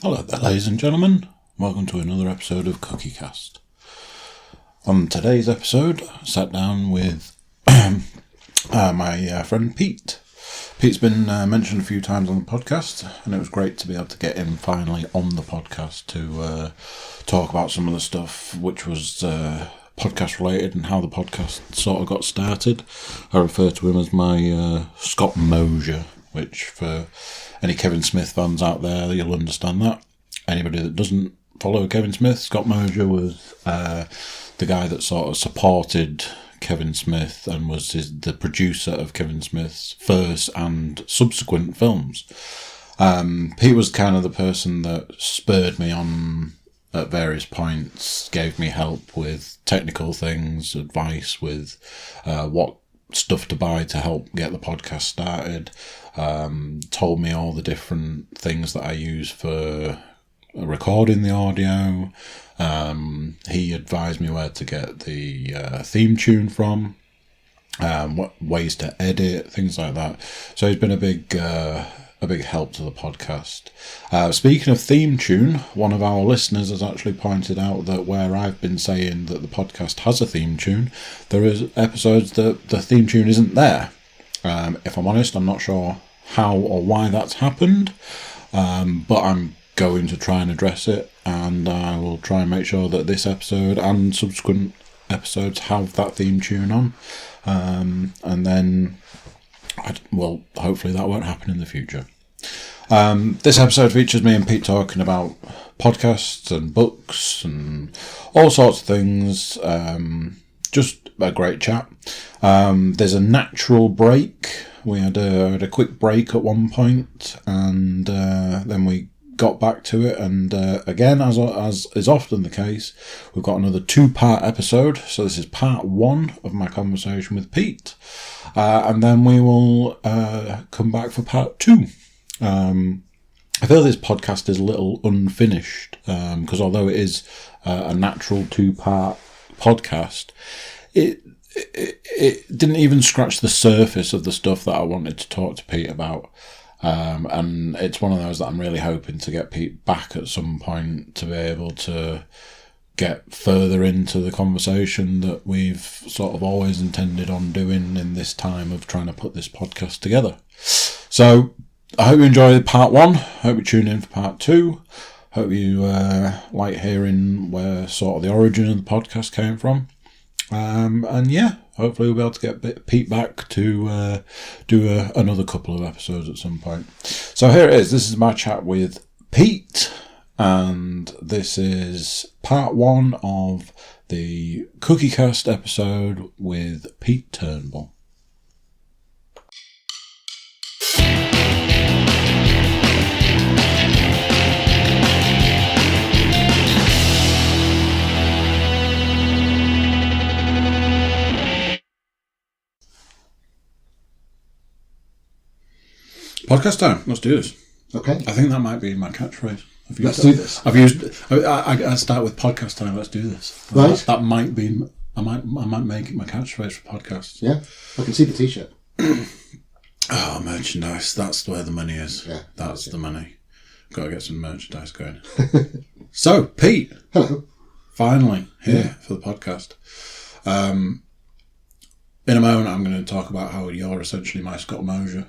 Hello there, ladies and gentlemen. Welcome to another episode of Cookiecast. On today's episode, I sat down with my friend Pete. Pete's been mentioned a few times on the podcast, and it was great to be able to get him finally on the podcast to talk about some of the stuff which was podcast related and how the podcast sort of got started. I refer to him as my Scott Mosier, which for any Kevin Smith fans out there, you'll understand that. Anybody that doesn't follow Kevin Smith, Scott Mosier was the guy that sort of supported Kevin Smith and was the producer of Kevin Smith's first and subsequent films. He was kind of the person that spurred me on at various points, gave me help with technical things, advice with what stuff to buy to help get the podcast started, told me all the different things that I use for recording the audio. He advised me where to get the theme tune from, what ways to edit, things like that. So he's been a big help to the podcast. Speaking of theme tune, one of our listeners has actually pointed out that where I've been saying that the podcast has a theme tune, there is episodes that the theme tune isn't there. If I'm honest, I'm not sure how or why that's happened, but I'm going to try and address it, and I will try and make sure that this episode and subsequent episodes have that theme tune on, and then hopefully that won't happen in the future. This episode features me and Pete talking about podcasts and books and all sorts of things. Just a great chat. There's a natural break. We had a quick break at one point, and then we got back to it, and again, as is often the case, we've got another 2-part episode. So this is part 1 of my conversation with Pete, and then we will come back for part 2. I feel this podcast is a little unfinished, because although it is a natural 2-part podcast, it didn't even scratch the surface of the stuff that I wanted to talk to Pete about. And it's one of those that I'm really hoping to get Pete back at some point to be able to get further into the conversation that we've sort of always intended on doing in this time of trying to put this podcast together. So I hope you enjoyed part 1. Hope you tune in for part 2. Hope you like hearing where sort of the origin of the podcast came from. And yeah, hopefully we'll be able to get Pete back to do another couple of episodes at some point. So here it is. This is my chat with Pete, and this is part 1 of the Cookiecast episode with Pete Turnbull. Podcast time. Let's do this. Okay. I think that might be my catchphrase. Let's do this. I start with podcast time. Let's do this. Right. That might be. I might make it my catchphrase for podcasts. Yeah. I can see the T-shirt. Oh, merchandise. That's where the money is. Yeah. That's the money. Got to get some merchandise going. So, Pete. Hello. Finally here for the podcast. In a moment, I'm going to talk about how you're essentially my Scott Mosier.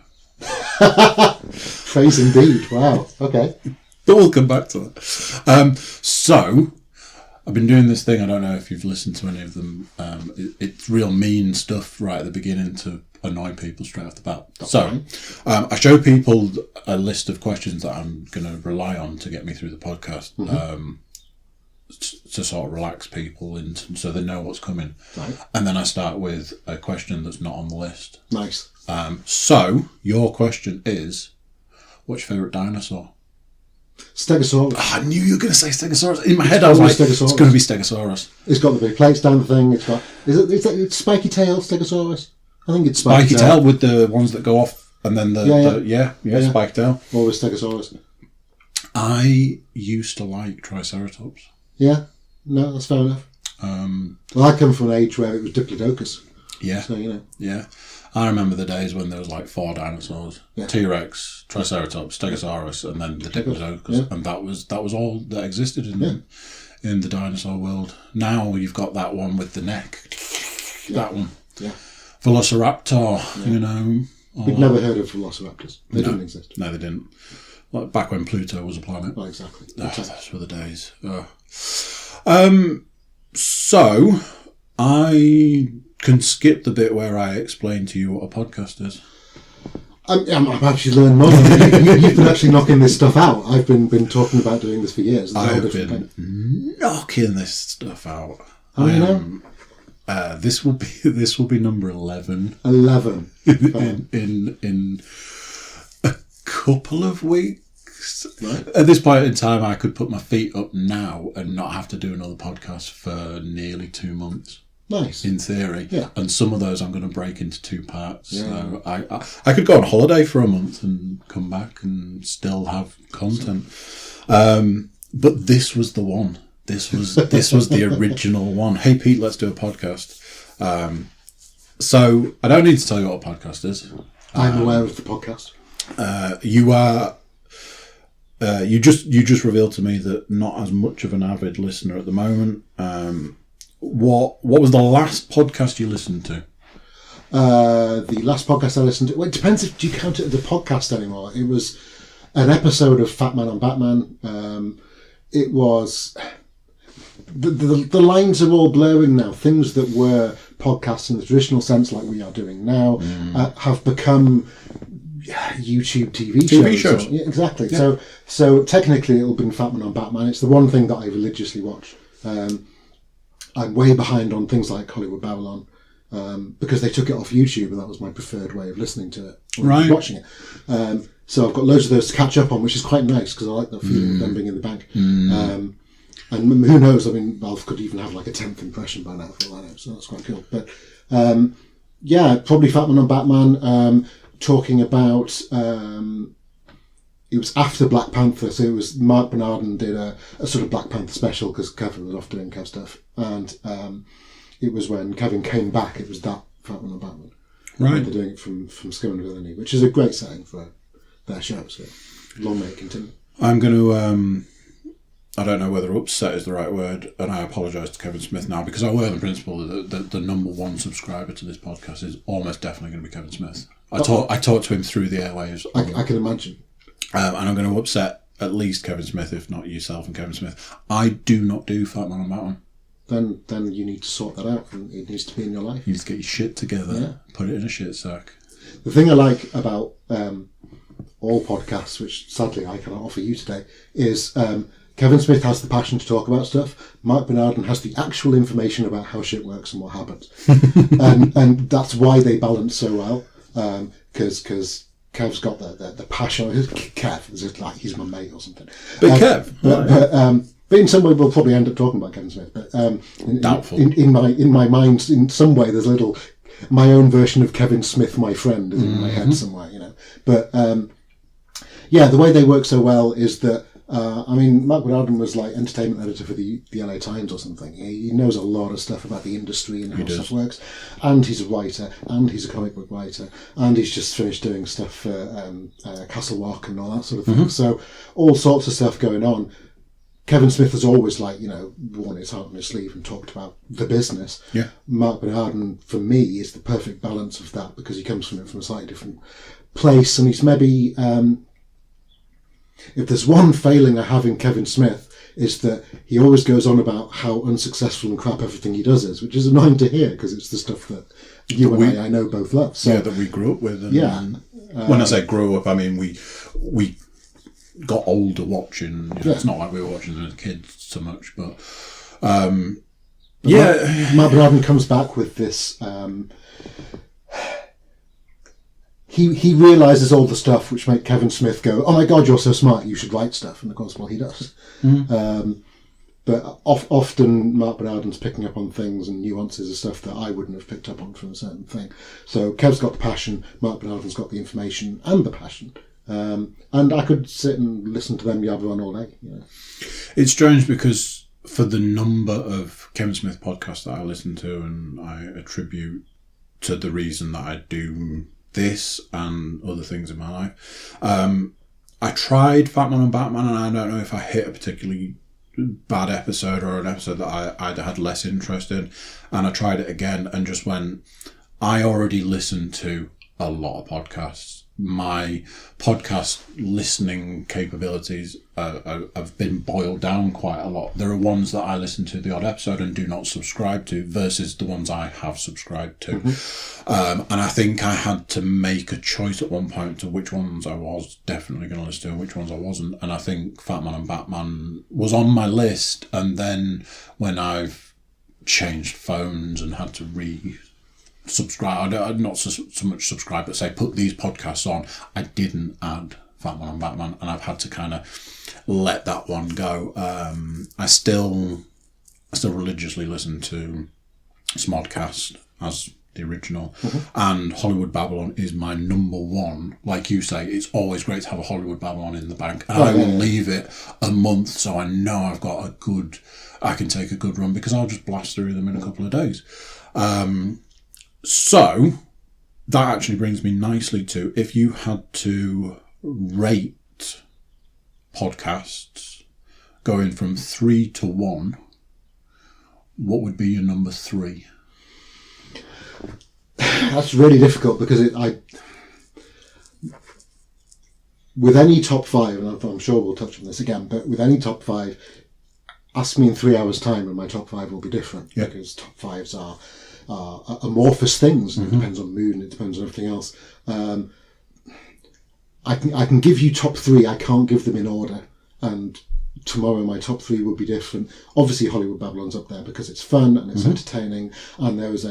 Phrase indeed. Wow. Okay. But we'll come back to that. So, I've been doing this thing. I don't know if you've listened to any of them. It's real mean stuff right at the beginning to annoy people straight off the bat. So, I show people a list of questions that I'm going to rely on to get me through the podcast. Mm-hmm. To sort of relax people so they know what's coming. Right. And then I start with a question that's not on the list. Nice. So, your question is, what's your favourite dinosaur? Stegosaurus. I knew you were going to say Stegosaurus. In my head, I was like, it's going to be Stegosaurus. It's got the big plates down the thing. It's got. It's spiky tail Stegosaurus? I think it's spiky tail with the ones that go off and then the spiky tail. Or with Stegosaurus. I used to like Triceratops. Yeah. No, that's fair enough. Well, I come from an age where it was Diplodocus. Yeah. So, you know. Yeah. I remember the days when there was like 4 dinosaurs: T-Rex, Triceratops, Stegosaurus, and then the Diplodocus, and that was all that existed in the dinosaur world. Now you've got that one with the neck, that one, Velociraptor. You know, we'd never heard of velociraptors. They didn't exist. No, they didn't. Like back when Pluto was a planet. Oh, exactly. Those were the days. So I can skip the bit where I explain to you what a podcast is. I've actually learned more. You've been actually knocking this stuff out. I've been talking about doing this for years. I've been knocking this stuff out. How many now? This will be number 11. 11 in a couple of weeks. Right. At this point in time, I could put my feet up now and not have to do another podcast for nearly 2 months. Nice. In theory. Yeah. And some of those I'm going to break into 2 parts. Yeah. So I could go on holiday for a month and come back and still have content. But this was the one. This was the original one. Hey Pete, let's do a podcast. So I don't need to tell you what a podcast is. I'm aware of the podcast. You are. You just revealed to me that not as much of an avid listener at the moment. What was the last podcast you listened to? The last podcast I listened to. Well, it depends if you count it as a podcast anymore. It was an episode of Fat Man on Batman. It was. The lines are all blurring now. Things that were podcasts in the traditional sense, like we are doing now, have become YouTube TV shows. Yeah, exactly. Yeah. So technically, it'll be Fat Man on Batman. It's the one thing that I religiously watch. I'm way behind on things like Hollywood Babylon because they took it off YouTube, and that was my preferred way of listening to it, or watching it. So I've got loads of those to catch up on, which is quite nice because I like the feeling of them being in the bank. And who knows? I mean, Valve could even have like a 10th impression by now, for all I know, so that's quite cool. But probably Fat Man on Batman, talking about. It was after Black Panther, so it was Mark Bernardin did a sort of Black Panther special because Kevin was off doing Kev stuff, and it was when Kevin came back. It was that Fat Man on Batman. Right, they're doing it from Scum and Villainy, which is a great setting for their show. So long may it continue. I'm going to. I don't know whether upset is the right word, and I apologise to Kevin Smith now because I work on the principle that the number one subscriber to this podcast is almost definitely going to be Kevin Smith. I talked to him through the airwaves. I can imagine. And I'm going to upset at least Kevin Smith, if not yourself and Kevin Smith. I do not do Fat Man on Batman. Then you need to sort that out, and it needs to be in your life. You need to get your shit together, put it in a shit sack. The thing I like about all podcasts, which sadly I cannot offer you today, is Kevin Smith has the passion to talk about stuff. Mark Bernardin has the actual information about how shit works and what happens. and that's why they balance so well, because Kev's got the passion. Kev is like he's my mate or something. But Kev, but in some way we'll probably end up talking about Kevin Smith. But doubtful. In my mind, in some way, there's a little my own version of Kevin Smith, my friend, is in my head somewhere, you know. But the way they work so well is that. Mark Bernardin was like entertainment editor for the LA Times or something. He knows a lot of stuff about the industry and how stuff works. And he's a writer, and he's a comic book writer, and he's just finished doing stuff for Castle Rock and all that sort of thing. So all sorts of stuff going on. Kevin Smith has always worn his heart on his sleeve and talked about the business. Yeah. Mark Bernardin, for me, is the perfect balance of that because he comes from it from a slightly different place, and he's maybe. If there's one failing I have in Kevin Smith, is that he always goes on about how unsuccessful and crap everything he does is, which is annoying to hear because it's the stuff that you and I know both love. So, that we grew up with. And when I say grew up, I mean we got older watching. It's not like we were watching them as kids so much, but Mark Bernardin comes back with this. He realises all the stuff which make Kevin Smith go, oh my God, you're so smart, you should write stuff. And of course, well, he does. But often Mark Bernardin's picking up on things and nuances of stuff that I wouldn't have picked up on from a certain thing. So Kev's got the passion, Mark Bernardin's got the information and the passion. And I could sit and listen to them yabber on all day. You know. It's strange because for the number of Kevin Smith podcasts that I listen to and I attribute to the reason that I do this and other things in my life. I tried Fat Man and Batman, and I don't know if I hit a particularly bad episode or an episode that I had less interest in, and I tried it again and just went, I already listen to a lot of podcasts. My podcast listening capabilities have been boiled down quite a lot. There are ones that I listen to the odd episode and do not subscribe to versus the ones I have subscribed to. And I think I had to make a choice at one point to which ones I was definitely going to listen to and which ones I wasn't. And I think Fat Man and Batman was on my list. And then when I've changed phones and had to subscribe, I'd not so much subscribe, but say put these podcasts on, I didn't add Fat Man and Batman, and I've had to kind of let that one go. I still religiously listen to Smodcast as the original, and Hollywood Babylon is my number one. Like you say, it's always great to have a Hollywood Babylon in the bank, and I will leave it a month so I know I've got I can take a good run, because I'll just blast through them in a couple of days. So that actually brings me nicely to, if you had to rate podcasts going from 3 to 1, what would be your number 3? That's really difficult, because with any top 5, and I'm sure we'll touch on this again, but with any top 5, ask me in 3 hours' time and my top 5 will be different, because top 5s are amorphous things, and it depends on mood and it depends on everything else. I can give you top 3, I can't give them in order, and tomorrow my top 3 will be different. Obviously Hollywood Babylon's up there because it's fun and it's entertaining, and there is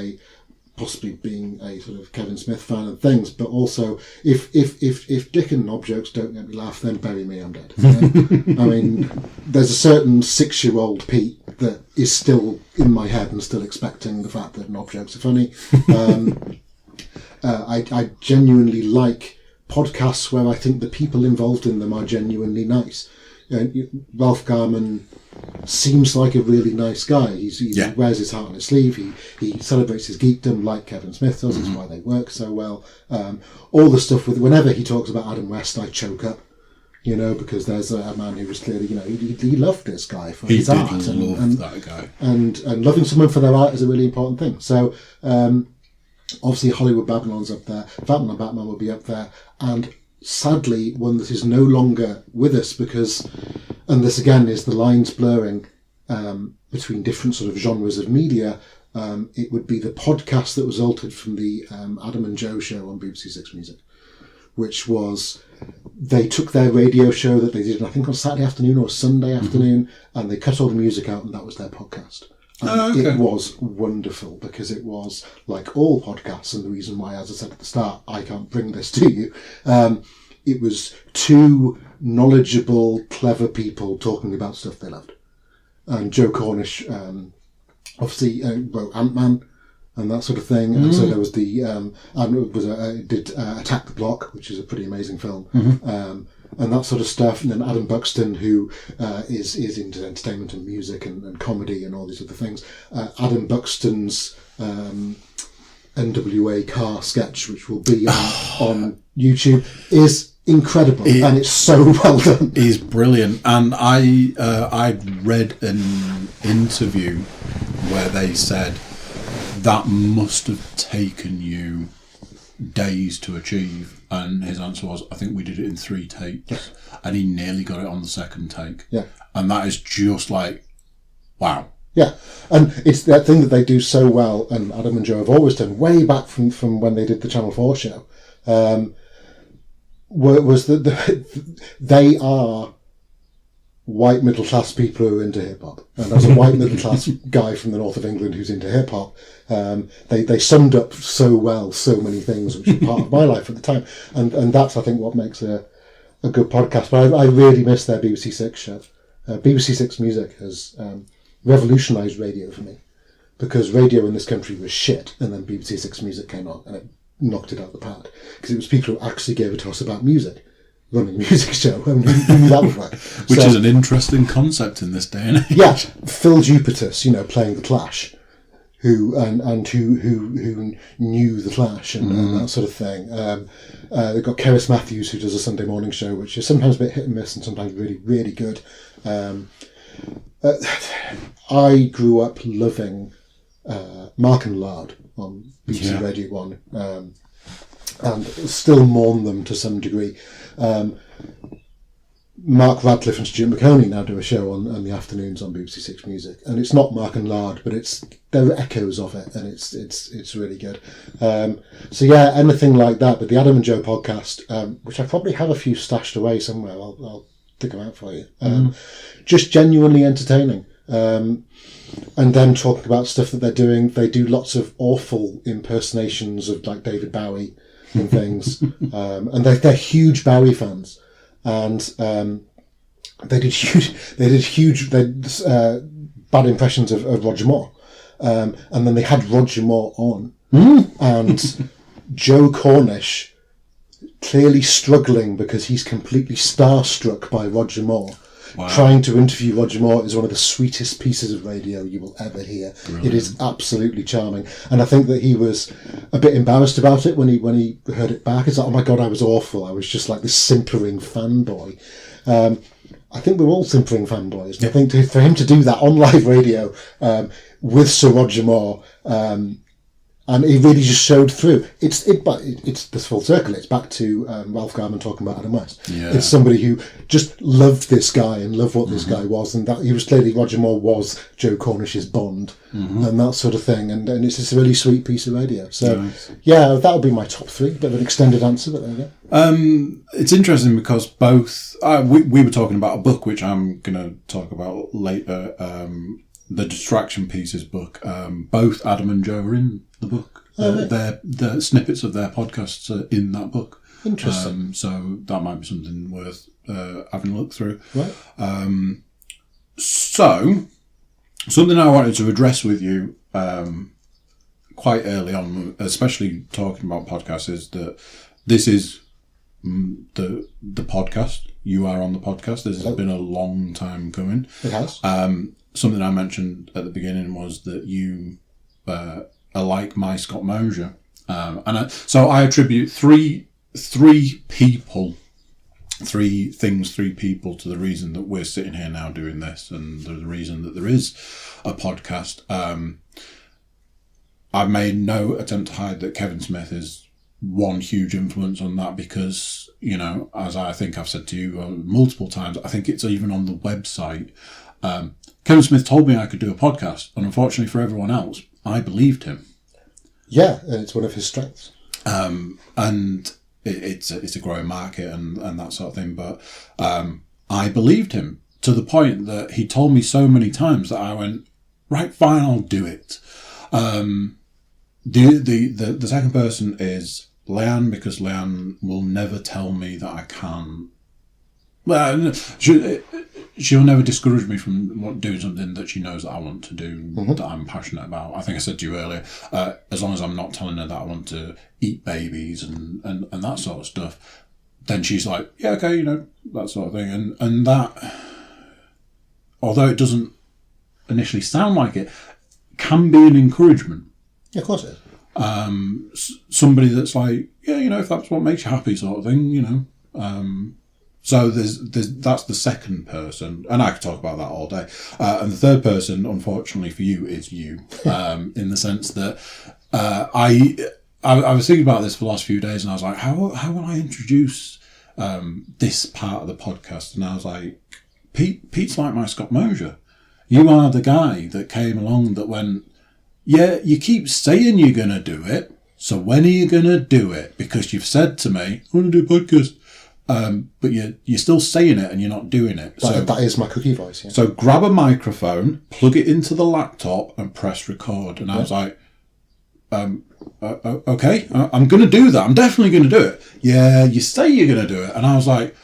possibly being a sort of Kevin Smith fan and things, but also if Dick and Knob jokes don't get me laugh, then bury me, I'm dead. I mean, there's a certain 6-year-old Pete that is still in my head and still expecting the fact that Knob jokes are funny. I genuinely like podcasts where I think the people involved in them are genuinely nice. Ralph Garman seems like a really nice guy. He wears his heart on his sleeve. He celebrates his geekdom like Kevin Smith does. That's why they work so well. All the stuff whenever he talks about Adam West, I choke up. Because there's a man who was clearly, he loved this guy for his art. He did love that guy. And loving someone for their art is a really important thing. So obviously Hollywood Babylon's up there. Fat Man and Batman will be up there. And sadly, one that is no longer with us because, and this again is the lines blurring between different sort of genres of media, it would be the podcast that resulted from the Adam and Joe show on BBC Six Music, which was, they took their radio show that they did, I think on Saturday afternoon or Sunday afternoon, and they cut all the music out, and that was their podcast. And it was wonderful because it was like all podcasts, and the reason why, as I said at the start, I can't bring this to you, it was two knowledgeable, clever people talking about stuff they loved. And Joe Cornish obviously wrote Ant-Man and that sort of thing, and so there was did Attack the Block, which is a pretty amazing film, and that sort of stuff. And then Adam Buxton, who is into entertainment and music and comedy and all these other things. Adam Buxton's NWA car sketch, which will be on YouTube, is incredible, and it's so well done. He's brilliant. And I read an interview where they said that must have taken you days to achieve, and his answer was, I think we did it in 3 takes, and he nearly got it on the second take. And that is just like, wow. And it's that thing that they do so well, and Adam and Joe have always done, way back from when they did the Channel 4 show, was that they are white middle class people who are into hip hop, and as a white middle class guy from the north of England who's into hip hop, they summed up so well so many things which were part of my life at the time, and that's I think what makes a good podcast. But I really miss their BBC Six show. BBC Six Music has revolutionised radio for me, because radio in this country was shit, and then BBC Six Music came on and it knocked it out of the park, because it was people who actually gave a toss about music running a music show. I mean, who knew that was like? Which is an interesting concept in this day and age. Yeah, Phil Jupitus, playing The Clash, who knew the Clash and that sort of thing. They've got Cerys Matthews, who does a Sunday morning show, which is sometimes a bit hit and miss and sometimes really, really good. I grew up loving Mark and Lard on BBC Radio 1, and still mourn them to some degree. Mark Radcliffe and Stuart McConey now do a show on the afternoons on BBC Six Music, and it's not Mark and Lard, but there are echoes of it, and it's really good. So yeah, anything like that. But the Adam and Joe podcast, which I probably have a few stashed away somewhere, I'll dig them out for you. Just genuinely entertaining. And then talking about stuff that they're doing. They do lots of awful impersonations of like David Bowie and things, and they're huge Bowie fans. And they did huge bad impressions of Roger Moore, and then they had Roger Moore on, and Joe Cornish clearly struggling because he's completely starstruck by Roger Moore. Wow. Trying to interview Roger Moore is one of the sweetest pieces of radio you will ever hear. Brilliant. It is absolutely charming, and I think that he was a bit embarrassed about it when he heard it back. It's like, oh my god, I was awful. I was just like this simpering fanboy. I think we're all simpering fanboys. Yeah. I think for him to do that on live radio with Sir Roger Moore. And he really just showed through. It's this full circle. It's back to Ralph Garman talking about Adam West. Yeah. It's somebody who just loved this guy and loved what this guy was, and that he was clearly Roger Moore was Joe Cornish's Bond and that sort of thing. And it's just a really sweet piece of radio. So yeah, that would be my top three. Bit of an extended answer, but there you go. It's interesting because both we were talking about a book which I'm going to talk about later. The Distraction Pieces book. Both Adam and Joe are in the book. The snippets of their podcasts are in that book. Interesting. So that might be something worth having a look through. Right. So something I wanted to address with you quite early on, especially talking about podcasts, is that this is the podcast. You are on the podcast. This has been a long time coming. It has. Something I mentioned at the beginning was that you are like my Scott Mosier, so I attribute three people to the reason that we're sitting here now doing this, and the reason that there is a podcast. I've made no attempt to hide that Kevin Smith is one huge influence on that, because, you know, as I think I've said to you multiple times, I think it's even on the website. Kevin Smith told me I could do a podcast, and unfortunately for everyone else, I believed him. Yeah, and it's one of his strengths. And it's a growing market and that sort of thing. But I believed him to the point that he told me so many times that I went, right, fine, I'll do it. The second person is Leanne, because Leanne will never tell me that I can't. Well, she'll never discourage me from doing something that she knows that I want to do, that I'm passionate about. I think I said to you earlier, as long as I'm not telling her that I want to eat babies and that sort of stuff, then she's like, yeah, okay, you know, that sort of thing. And that, although it doesn't initially sound like it, can be an encouragement. Yeah, of course it is. Somebody that's like, yeah, you know, if that's what makes you happy, sort of thing, you know. So that's the second person, and I could talk about that all day. And the third person, unfortunately for you, is you, in the sense that I was thinking about this for the last few days, and I was like, how will I introduce this part of the podcast? And I was like, Pete's like my Scott Mosier. You are the guy that came along that went, yeah, you keep saying you're going to do it, so when are you going to do it? Because you've said to me, I want to do a podcast. But you're still saying it and you're not doing it. So that is my cookie voice. Yeah. So grab a microphone, plug it into the laptop, and press record. And I was like, okay, I'm going to do that. I'm definitely going to do it. Yeah, you say you're going to do it. And I was like,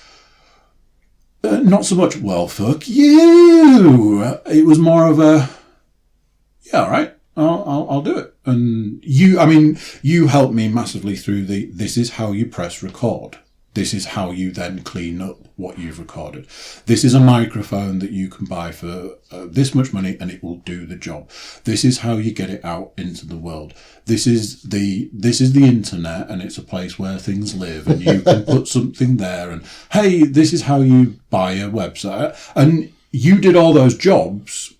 not so much, well, fuck you. It was more of a, yeah, all right, I'll do it. And you helped me massively through this is how you press record. This is how you then clean up what you've recorded. This is a microphone that you can buy for this much money and it will do the job. This is how you get it out into the world. This is the internet, and it's a place where things live, and you can put something there, and hey, this is how you buy a website. And you did all those jobs,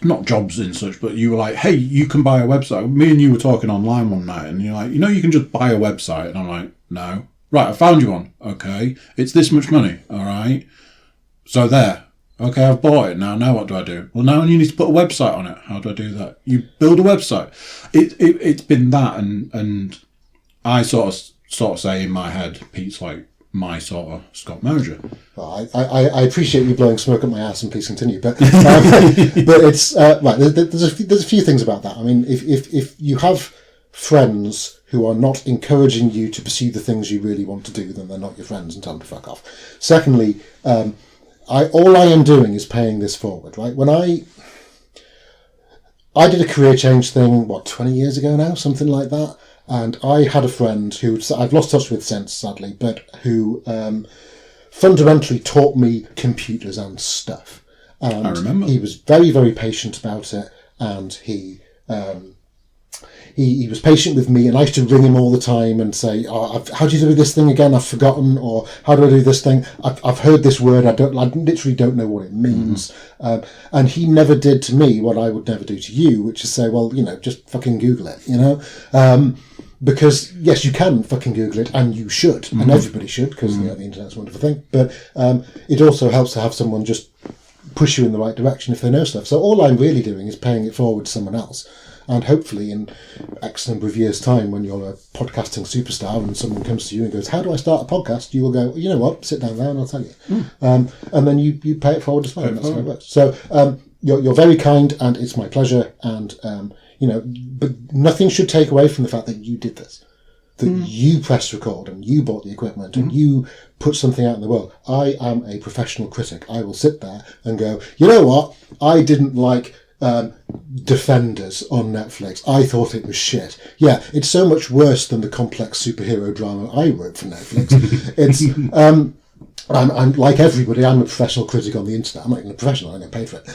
not jobs in such, but you were like, hey, you can buy a website. Me and you were talking online one night, and you're like, you can just buy a website. And I'm like, no. Right, I found you one. Okay. It's this much money. All right. So there. Okay, I've bought it. Now what do I do? Well, now you need to put a website on it. How do I do that? You build a website. It's been that, and I sort of say in my head, Pete's like my sort of Scott Mosier. Well, I appreciate you blowing smoke at my ass, and please continue. But but it's right. There's a few things about that. I mean, if you have friends who are not encouraging you to pursue the things you really want to do, then they're not your friends, and tell them to fuck off. Secondly, all I am doing is paying this forward, right? When I did a career change thing, 20 years ago now, something like that, and I had a friend who I've lost touch with since, sadly, but who fundamentally taught me computers and stuff. And I remember. He was very, very patient about it, and he was patient with me, and I used to ring him all the time and say, how do you do this thing again? I've forgotten. Or how do I do this thing? I've heard this word. I literally don't know what it means. And he never did to me what I would never do to you, which is say, well, just fucking Google it, because yes, you can fucking Google it, and you should, and everybody should, because the internet's a wonderful thing. But it also helps to have someone just push you in the right direction if they know stuff. So all I'm really doing is paying it forward to someone else. And hopefully in X number of years' time, when you're a podcasting superstar and someone comes to you and goes, how do I start a podcast? You will go, you know what, sit down there and I'll tell you. And then you pay it forward as well. And that's how it works. So you're very kind, and it's my pleasure. And, but nothing should take away from the fact that you did this. That you pressed record and you bought the equipment and you put something out in the world. I am a professional critic. I will sit there and go, you know what? I didn't like Defenders on Netflix. I thought it was shit. Yeah, it's so much worse than the complex superhero drama I wrote for Netflix. It's I'm like everybody. I'm a professional critic on the internet. I'm not even a professional. I don't get paid for it.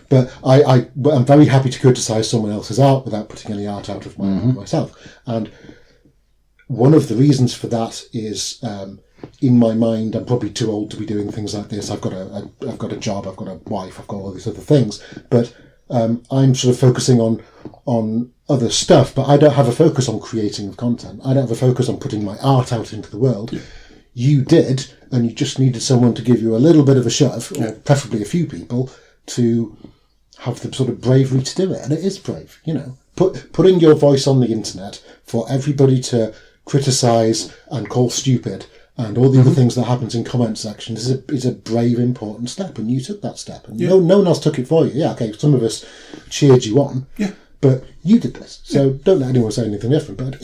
But I'm very happy to criticise someone else's art without putting any art out of myself. And one of the reasons for that is, in my mind, I'm probably too old to be doing things like this. I've got a job. I've got a wife. I've got all these other things. But I'm sort of focusing on other stuff. But I don't have a focus on creating content. I don't have a focus on putting my art out into the world. Yeah. You did, and you just needed someone to give you a little bit of a shove, or preferably a few people, to have the sort of bravery to do it. And it is brave, putting your voice on the internet for everybody to criticise and call stupid and all the other things that happens in comment sections is a brave, important step, and you took that step, and no one else took it for you. Yeah, okay, some of us cheered you on, but you did this, so don't let anyone say anything different. But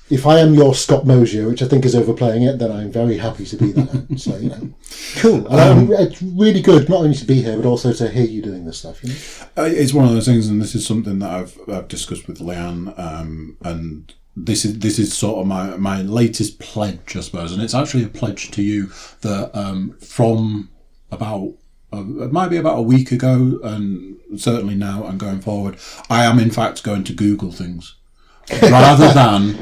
if I am your Scott Mosier, which I think is overplaying it, then I'm very happy to be that. So, cool. And it's really good not only to be here, but also to hear you doing this stuff. It's one of those things, and this is something that I've discussed with Leanne, and this is sort of my latest pledge, I suppose, and it's actually a pledge to you that from about it might be about a week ago, and certainly now and going forward, I am in fact going to Google things rather than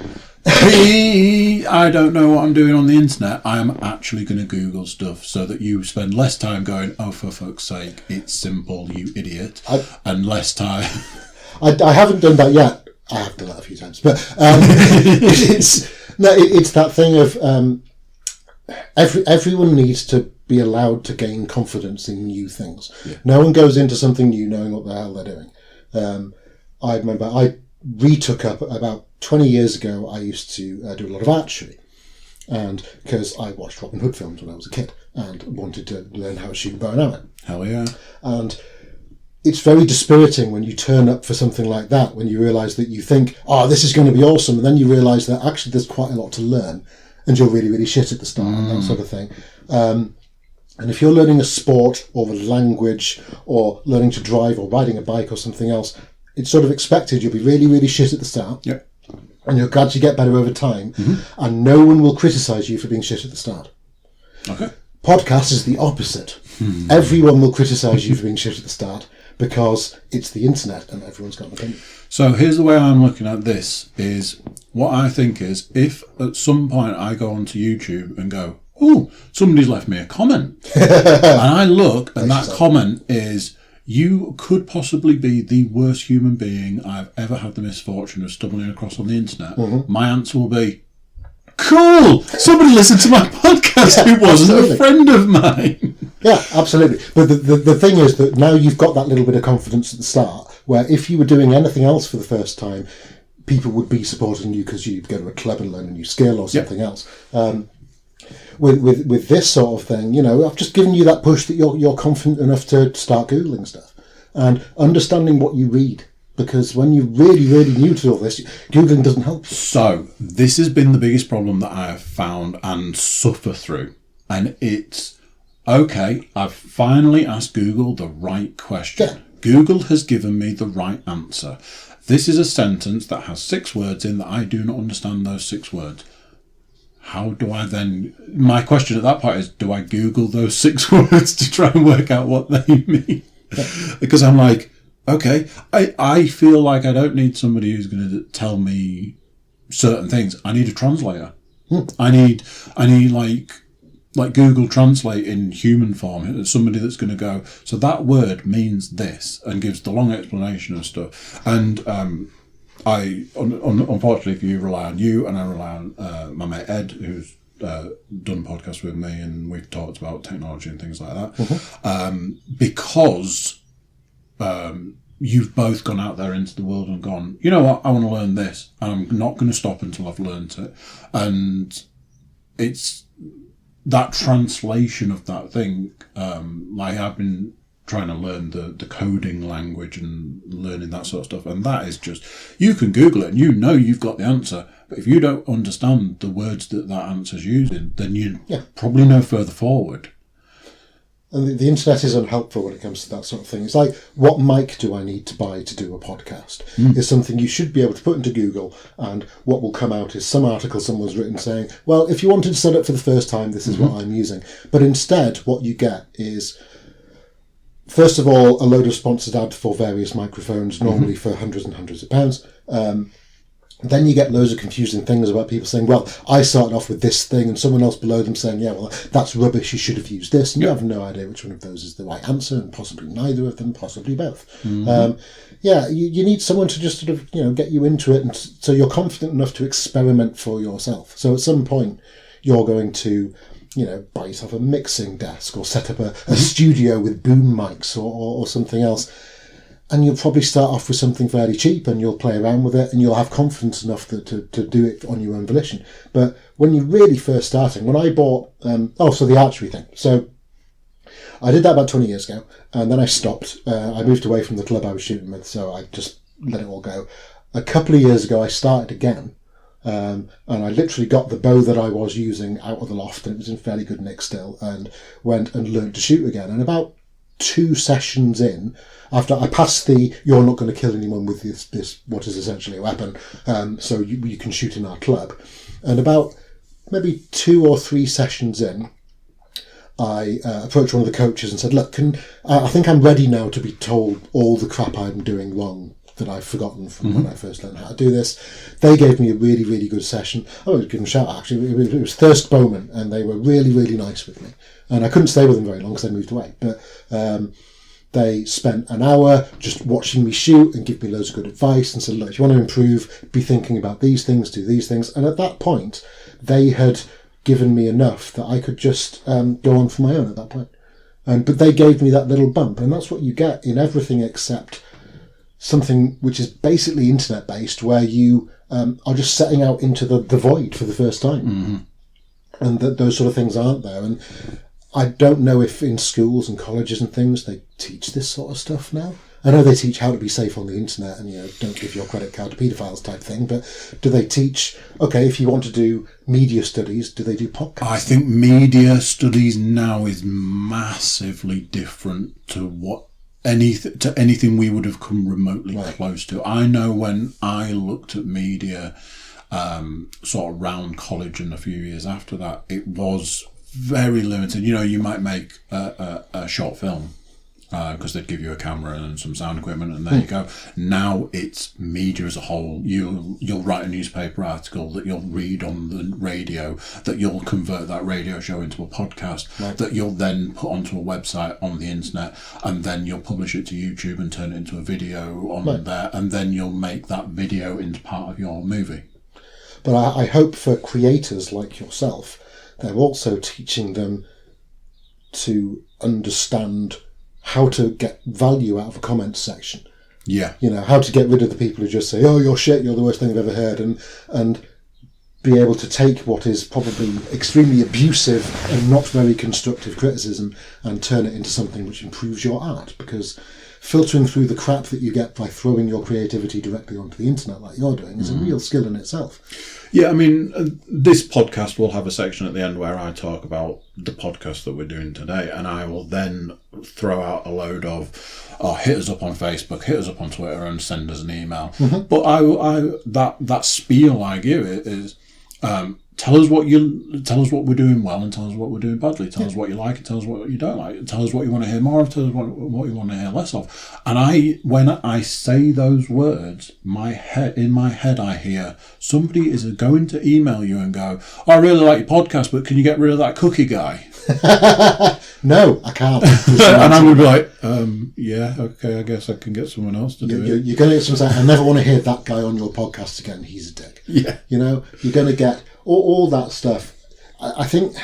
I don't know what I'm doing on the internet. I am actually going to Google stuff so that you spend less time going, oh, for fuck's sake, it's simple, you idiot, and less time. I haven't done that yet. I have done that a few times, but it's that thing of everyone needs to be allowed to gain confidence in new things. Yeah. No one goes into something new knowing what the hell they're doing. I remember I retook up about 20 years ago. I used to do a lot of archery, and because I watched Robin Hood films when I was a kid and wanted to learn how to shoot a bow and arrow. Hell yeah! And it's very dispiriting when you turn up for something like that, when you realise that you think, oh, this is going to be awesome, and then you realise that actually there's quite a lot to learn, and you're really, really shit at the start, and that sort of thing. And if you're learning a sport or a language or learning to drive or riding a bike or something else, it's sort of expected you'll be really, really shit at the start. Yep. And you'll gradually get better over time. And no one will criticise you for being shit at the start. Okay. Podcast is the opposite. Everyone will criticise you for being shit at the start because it's the internet and everyone's got an opinion. So here's the way I'm looking at this is what I think is if at some point I go onto YouTube and go, oh, somebody's left me a comment. And I look and that comment is, you could possibly be the worst human being I've ever had the misfortune of stumbling across on the internet. My answer will be, cool! Somebody listened to my podcast who wasn't a friend of mine. Yeah, absolutely. But the thing is that now you've got that little bit of confidence at the start, where if you were doing anything else for the first time, people would be supporting you because you'd go to a club and learn a new skill or something else. With this sort of thing, I've just given you that push that you're confident enough to start Googling stuff and understanding what you read. Because when you're really, really new to all this, Googling doesn't help you. So, this has been the biggest problem that I have found and suffer through. And it's, okay, I've finally asked Google the right question. Yeah. Google has given me the right answer. This is a sentence that has 6 words in that I do not understand those 6 words. How do I then... My question at that point is, do I Google those 6 words to try and work out what they mean? Because I'm like, okay, I feel like I don't need somebody who's going to tell me certain things. I need a translator. I need like Google Translate in human form. Somebody that's going to go, so that word means this, and gives the long explanation of stuff. And unfortunately, if you rely on you, and I rely on my mate Ed, who's done podcasts with me, and we've talked about technology and things like that, because you've both gone out there into the world and gone, you know what, I want to learn this, and I'm not going to stop until I've learned it. And it's that translation of that thing, like I've been trying to learn the coding language and learning that sort of stuff, and that is just, you can Google it and you've got the answer, but if you don't understand the words that answer's using, then you're probably no further forward. And the internet is unhelpful when it comes to that sort of thing. It's like, what mic do I need to buy to do a podcast? Is something you should be able to put into Google, and what will come out is some article someone's written saying, well, if you wanted to set up for the first time, this is what I'm using. But instead, what you get is, first of all, a load of sponsored ads for various microphones, normally for hundreds and hundreds of pounds. Then you get loads of confusing things about people saying, well, I started off with this thing, and someone else below them saying, yeah, well, that's rubbish, you should have used this. And you have no idea which one of those is the right answer, and possibly neither of them, possibly both. You need someone to just sort of, get you into it, and so you're confident enough to experiment for yourself. So at some point, you're going to, buy yourself a mixing desk or set up a studio with boom mics or something else. And you'll probably start off with something fairly cheap, and you'll play around with it, and you'll have confidence enough to do it on your own volition. But when you're really first starting, when I bought, the archery thing. So I did that about 20 years ago, and then I stopped. I moved away from the club I was shooting with, so I just let it all go. A couple of years ago, I started again, and I literally got the bow that I was using out of the loft, and it was in fairly good nick still, and went and learned to shoot again. And about 2 sessions in, after I passed you're not going to kill anyone with this what is essentially a weapon, so you can shoot in our club. And about maybe 2 or 3 sessions in, I approached one of the coaches and said, look, I think I'm ready now to be told all the crap I'm doing wrong that I've forgotten from when I first learned how to do this. They gave me a really, really good session. I would give them a shout out, actually. It was Thirst Bowman, and they were really, really nice with me. And I couldn't stay with them very long because I moved away. But they spent an hour just watching me shoot and give me loads of good advice and said, look, if you want to improve, be thinking about these things, do these things. And at that point, they had given me enough that I could just go on for my own at that point. But they gave me that little bump, and that's what you get in everything except something which is basically internet based, where you are just setting out into the void for the first time. And that those sort of things aren't there. And I don't know if in schools and colleges and things they teach this sort of stuff now. I know they teach how to be safe on the internet and, don't give your credit card to paedophiles type thing, but do they teach, okay, if you want to do media studies, do they do podcasts? I think media studies now is massively different to anything we would have come remotely close to. I know when I looked at media, sort of round college and a few years after that, it was very limited. You know, you might make a short film because they'd give you a camera and some sound equipment, and there you go. Now it's media as a whole. You'll write a newspaper article that you'll read on the radio, that you'll convert that radio show into a podcast, that you'll then put onto a website on the internet, and then you'll publish it to YouTube and turn it into a video on there, and then you'll make that video into part of your movie. But I hope for creators like yourself, they're also teaching them to understand how to get value out of a comments section. Yeah. You know, how to get rid of the people who just say, oh, you're shit, you're the worst thing I've ever heard, and be able to take what is probably extremely abusive and not very constructive criticism and turn it into something which improves your art, because filtering through the crap that you get by throwing your creativity directly onto the internet like you're doing is a real skill in itself. Yeah, I mean, this podcast will have a section at the end where I talk about the podcast that we're doing today, and I will then throw out a load of, hit us up on Facebook, hit us up on Twitter, and send us an email. But that spiel I give it is, tell us what we're doing well, and tell us what we're doing badly. Tell us what you like, and tell us what you don't like. Tell us what you want to hear more of. Tell us what you want to hear less of. And when I say those words, in my head, I hear somebody is going to email you and go, "I really like your podcast, but can you get rid of that cookie guy?" No, I can't. And I'm going to be like, yeah, okay, I guess I can get someone else to do it. You're going to get someone saying, I never want to hear that guy on your podcast again. He's a dick. Yeah. You know, you're going to get all that stuff. I think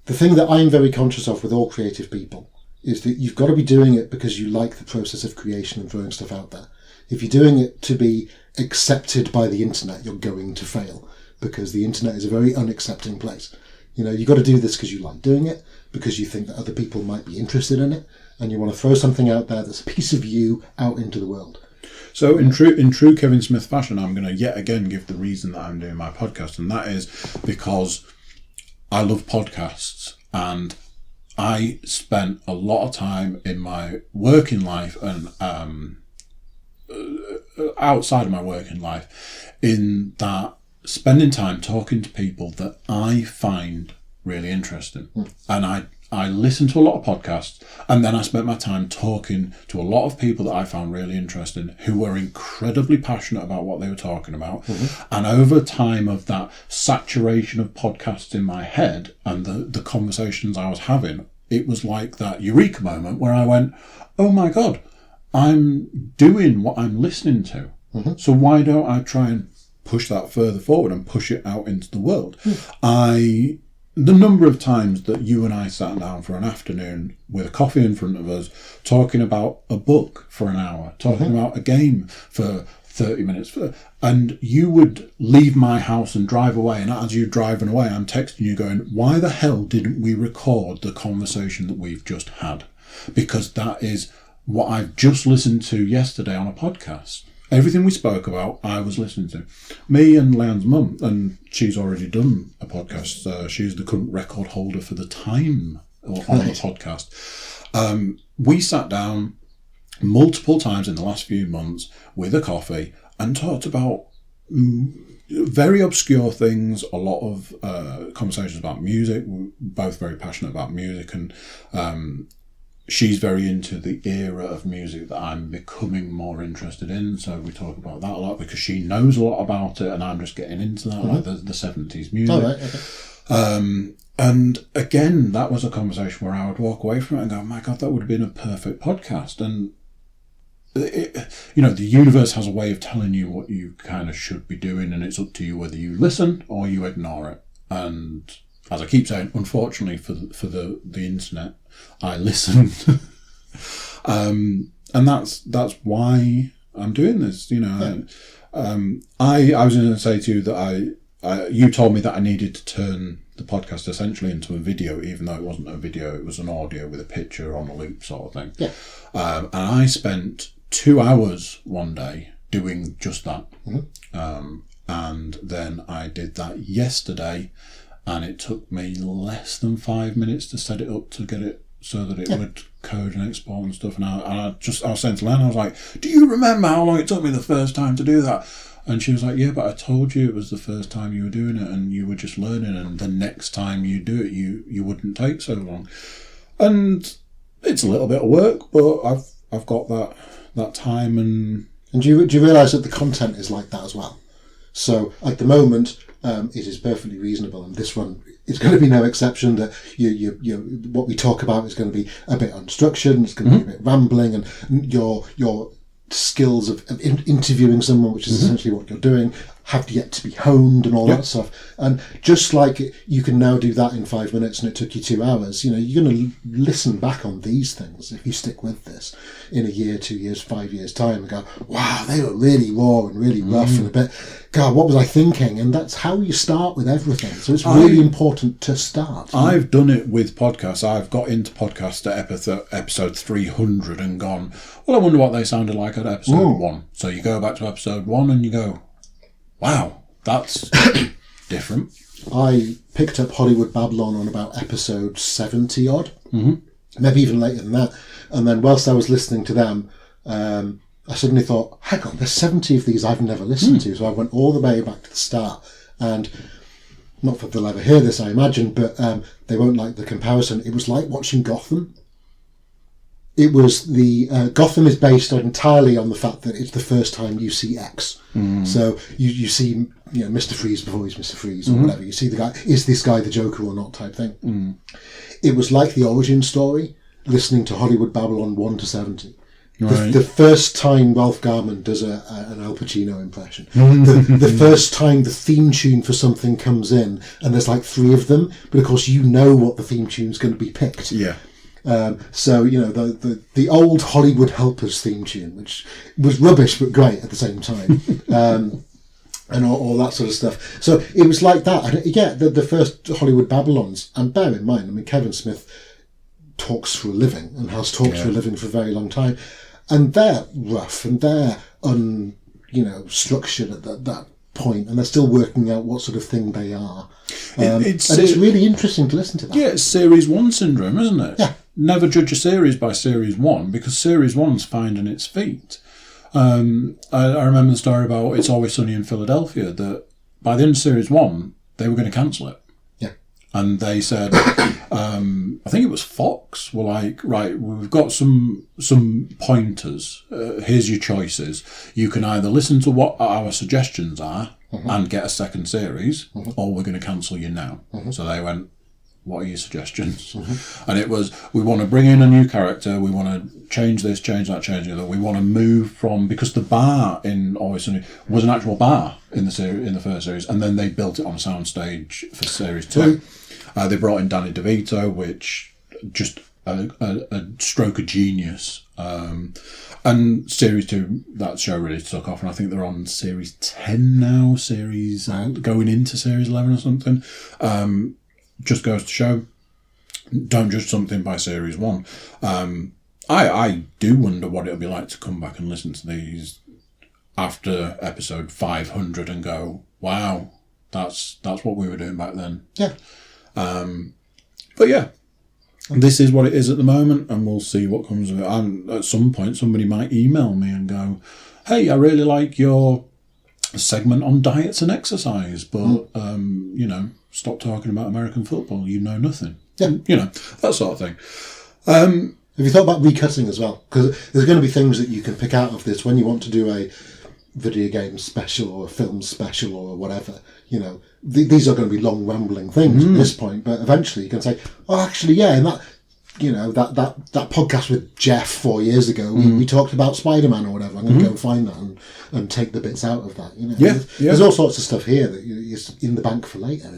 the thing that I'm very conscious of with all creative people is that you've got to be doing it because you like the process of creation and throwing stuff out there. If you're doing it to be accepted by the internet, you're going to fail, because the internet is a very unaccepting place. You know, you've got to do this because you like doing it, because you think that other people might be interested in it, and you want to throw something out there that's a piece of you out into the world. So in true Kevin Smith fashion, I'm going to yet again give the reason that I'm doing my podcast, and that is because I love podcasts, and I spent a lot of time in my working life and outside of my working life in that spending time talking to people that I find really interesting. And I listen to a lot of podcasts, and then I spent my time talking to a lot of people that I found really interesting, who were incredibly passionate about what they were talking about. And over time of that saturation of podcasts in my head and the conversations I was having, it was like that eureka moment where I went, oh my God, I'm doing what I'm listening to. So why don't I try and push that further forward and push it out into the world? The number of times that you and I sat down for an afternoon with a coffee in front of us, talking about a book for an hour, talking about a game for 30 minutes, and you would leave my house and drive away, and as you're driving away, I'm texting you going, why the hell didn't we record the conversation that we've just had? Because that is what I've just listened to yesterday on a podcast. Everything we spoke about, I was listening to. Me and Leanne's mum, and she's already done a podcast. She's the current record holder for the time on the podcast. We sat down multiple times in the last few months with a coffee and talked about very obscure things, a lot of conversations about music. We're both very passionate about music, and she's very into the era of music that I'm becoming more interested in. So we talk about that a lot because she knows a lot about it, and I'm just getting into that, like the 70s music. Oh, right, okay. And again, that was a conversation where I would walk away from it and go, my God, that would have been a perfect podcast. And you know, the universe has a way of telling you what you kind of should be doing, and it's up to you whether you listen or you ignore it. And as I keep saying, unfortunately for the internet, I listen. And that's why I'm doing this. You know, I was going to say to you that you told me that I needed to turn the podcast essentially into a video, even though it wasn't a video, it was an audio with a picture on a loop sort of thing. Yeah. And I spent 2 hours one day doing just that. And then I did that yesterday, and it took me less than 5 minutes to set it up to get it so that it would code and export and stuff. And I was saying to Len, I was like, do you remember how long it took me the first time to do that? And she was like, yeah, but I told you it was the first time you were doing it and you were just learning, and the next time you do it, you wouldn't take so long. And it's a little bit of work, but I've got that time. And do you realise that the content is like that as well? So at the moment, it is perfectly reasonable, and this one is going to be no exception. That you what we talk about is going to be a bit unstructured, and it's going to be a bit rambling, and your skills of interviewing someone, which is essentially what you're doing, have yet to be honed and all that stuff. And just like you can now do that in 5 minutes and it took you 2 hours, you're going to listen back on these things if you stick with this in a year, 2 years, 5 years time and go, wow, they were really raw and really rough and a bit, God, what was I thinking? And that's how you start with everything. So it's really important to start. I've done it with podcasts. I've got into podcasts at episode 300 and gone, well, I wonder what they sounded like at episode 1. So you go back to episode 1 and you go, wow, that's different. I picked up Hollywood Babylon on about episode 70 odd, maybe even later than that. And then whilst I was listening to them, I suddenly thought, hang on, there's 70 of these I've never listened to. So I went all the way back to the start. And not that they'll ever hear this, I imagine, but they won't like the comparison. It was like watching Gotham. It was Gotham is based entirely on the fact that it's the first time you see X. So you see, Mr. Freeze before he's Mr. Freeze or whatever. You see the guy, is this guy the Joker or not type thing. It was like the origin story, listening to Hollywood Babylon 1 to 70. Right. The first time Ralph Garman does an Al Pacino impression. The first time the theme tune for something comes in, and there's like 3 of them, but of course you know what the theme tune's going to be picked. Yeah. So the old Hollywood Helpers theme tune, which was rubbish but great at the same time, and all that sort of stuff. So it was like that. And yeah, the first Hollywood Babylons, and bear in mind, I mean, Kevin Smith talks for a living and has talked for a living for a very long time, and they're rough and they're structured at that point, and they're still working out what sort of thing they are. It's really interesting to listen to that. Yeah, it's Series 1 syndrome, isn't it? Yeah. Never judge a series by Series 1, because Series 1's finding its feet. I remember the story about It's Always Sunny in Philadelphia, that by the end of Series 1, they were going to cancel it. Yeah. And they said, I think it was Fox, were like, right, we've got some pointers. Here's your choices. You can either listen to what our suggestions are and get a second series, or we're going to cancel you now. So they went, what are your suggestions? And it was, we want to bring in a new character, we want to change this, change that, change the other. We want to move from, because the bar in Always Sunny was an actual bar in the first series, and then they built it on a soundstage for Series 2. They brought in Danny DeVito, which just a stroke of genius. And Series 2, that show really took off, and I think they're on Series 10 now, going into Series 11 or something. Just goes to show, don't judge something by Series 1. I do wonder what it'll be like to come back and listen to these after episode 500 and go, wow, that's what we were doing back then. Yeah. But yeah, this is what it is at the moment, and we'll see what comes of it. And at some point, somebody might email me and go, hey, I really like your segment on diets and exercise, but, stop talking about American football. You know nothing. Yeah. That sort of thing. Have you thought about recutting as well? Because there's going to be things that you can pick out of this when you want to do a video game special or a film special or whatever. These are going to be long rambling things at this point, but eventually you can say, oh, actually, yeah, and that that podcast with Jeff 4 years ago, we talked about Spider-Man or whatever. I'm going to go find that and take the bits out of that. There's all sorts of stuff here that is in the bank for later.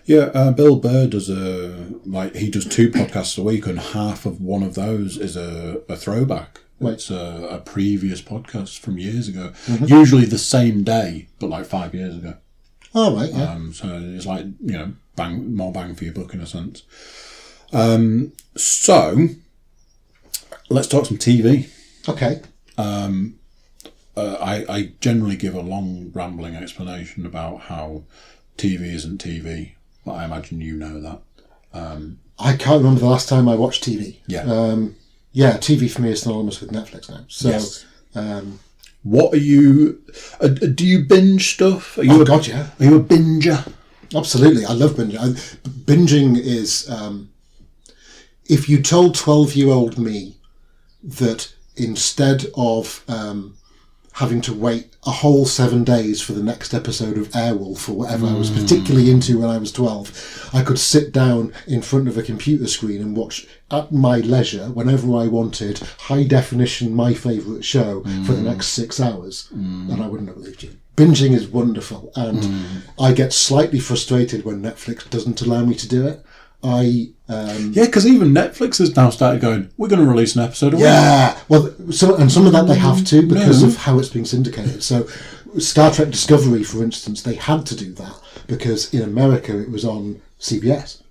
Yeah, Bill Burr does he does 2 podcasts a week, and half of one of those is a throwback. Right. It's a previous podcast from years ago, usually the same day, but like 5 years ago. Oh, right, yeah. So it's like, more bang for your buck in a sense. So let's talk some TV. Okay. I generally give a long rambling explanation about how TV isn't TV, but I imagine you know that. I can't remember the last time I watched TV. Yeah. TV for me is synonymous with Netflix now. So, yes. What are you... do you binge stuff? Are you God, yeah. Are you a binger? Absolutely. I love binging. Binging is... if you told 12-year-old me that instead of having to wait a whole 7 days for the next episode of Airwolf or whatever I was particularly into when I was 12, I could sit down in front of a computer screen and watch at my leisure, whenever I wanted, high definition, my favourite show for the next 6 hours, and I wouldn't have believed you. Binging is wonderful, and I get slightly frustrated when Netflix doesn't allow me to do it. Because even Netflix has now started going, we're going to release an episode a week. Yeah, well, some of that they have to because of how it's being syndicated. So Star Trek Discovery, for instance, they had to do that because in America it was on CBS.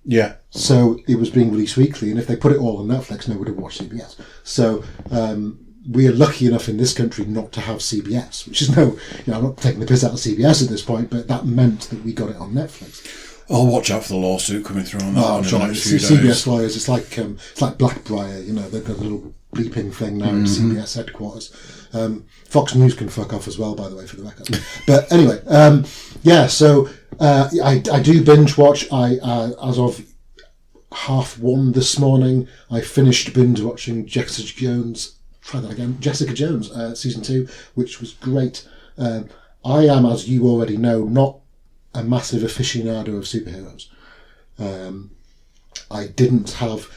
Yeah. So it was being released weekly, and if they put it all on Netflix, nobody would watch CBS. So we are lucky enough in this country not to have CBS, which is I'm not taking the piss out of CBS at this point, but that meant that we got it on Netflix. I'll watch out for the lawsuit coming through on that in the next few days. CBS lawyers, it's like Blackbriar, they've got a little bleeping thing now at CBS headquarters. Fox News can fuck off as well, by the way, for the record. But anyway, so I do binge watch. As of 1:30 this morning, I finished binge watching Jessica Jones. Try that again. Jessica Jones, season 2, which was great. I am, as you already know, not a massive aficionado of superheroes. I didn't have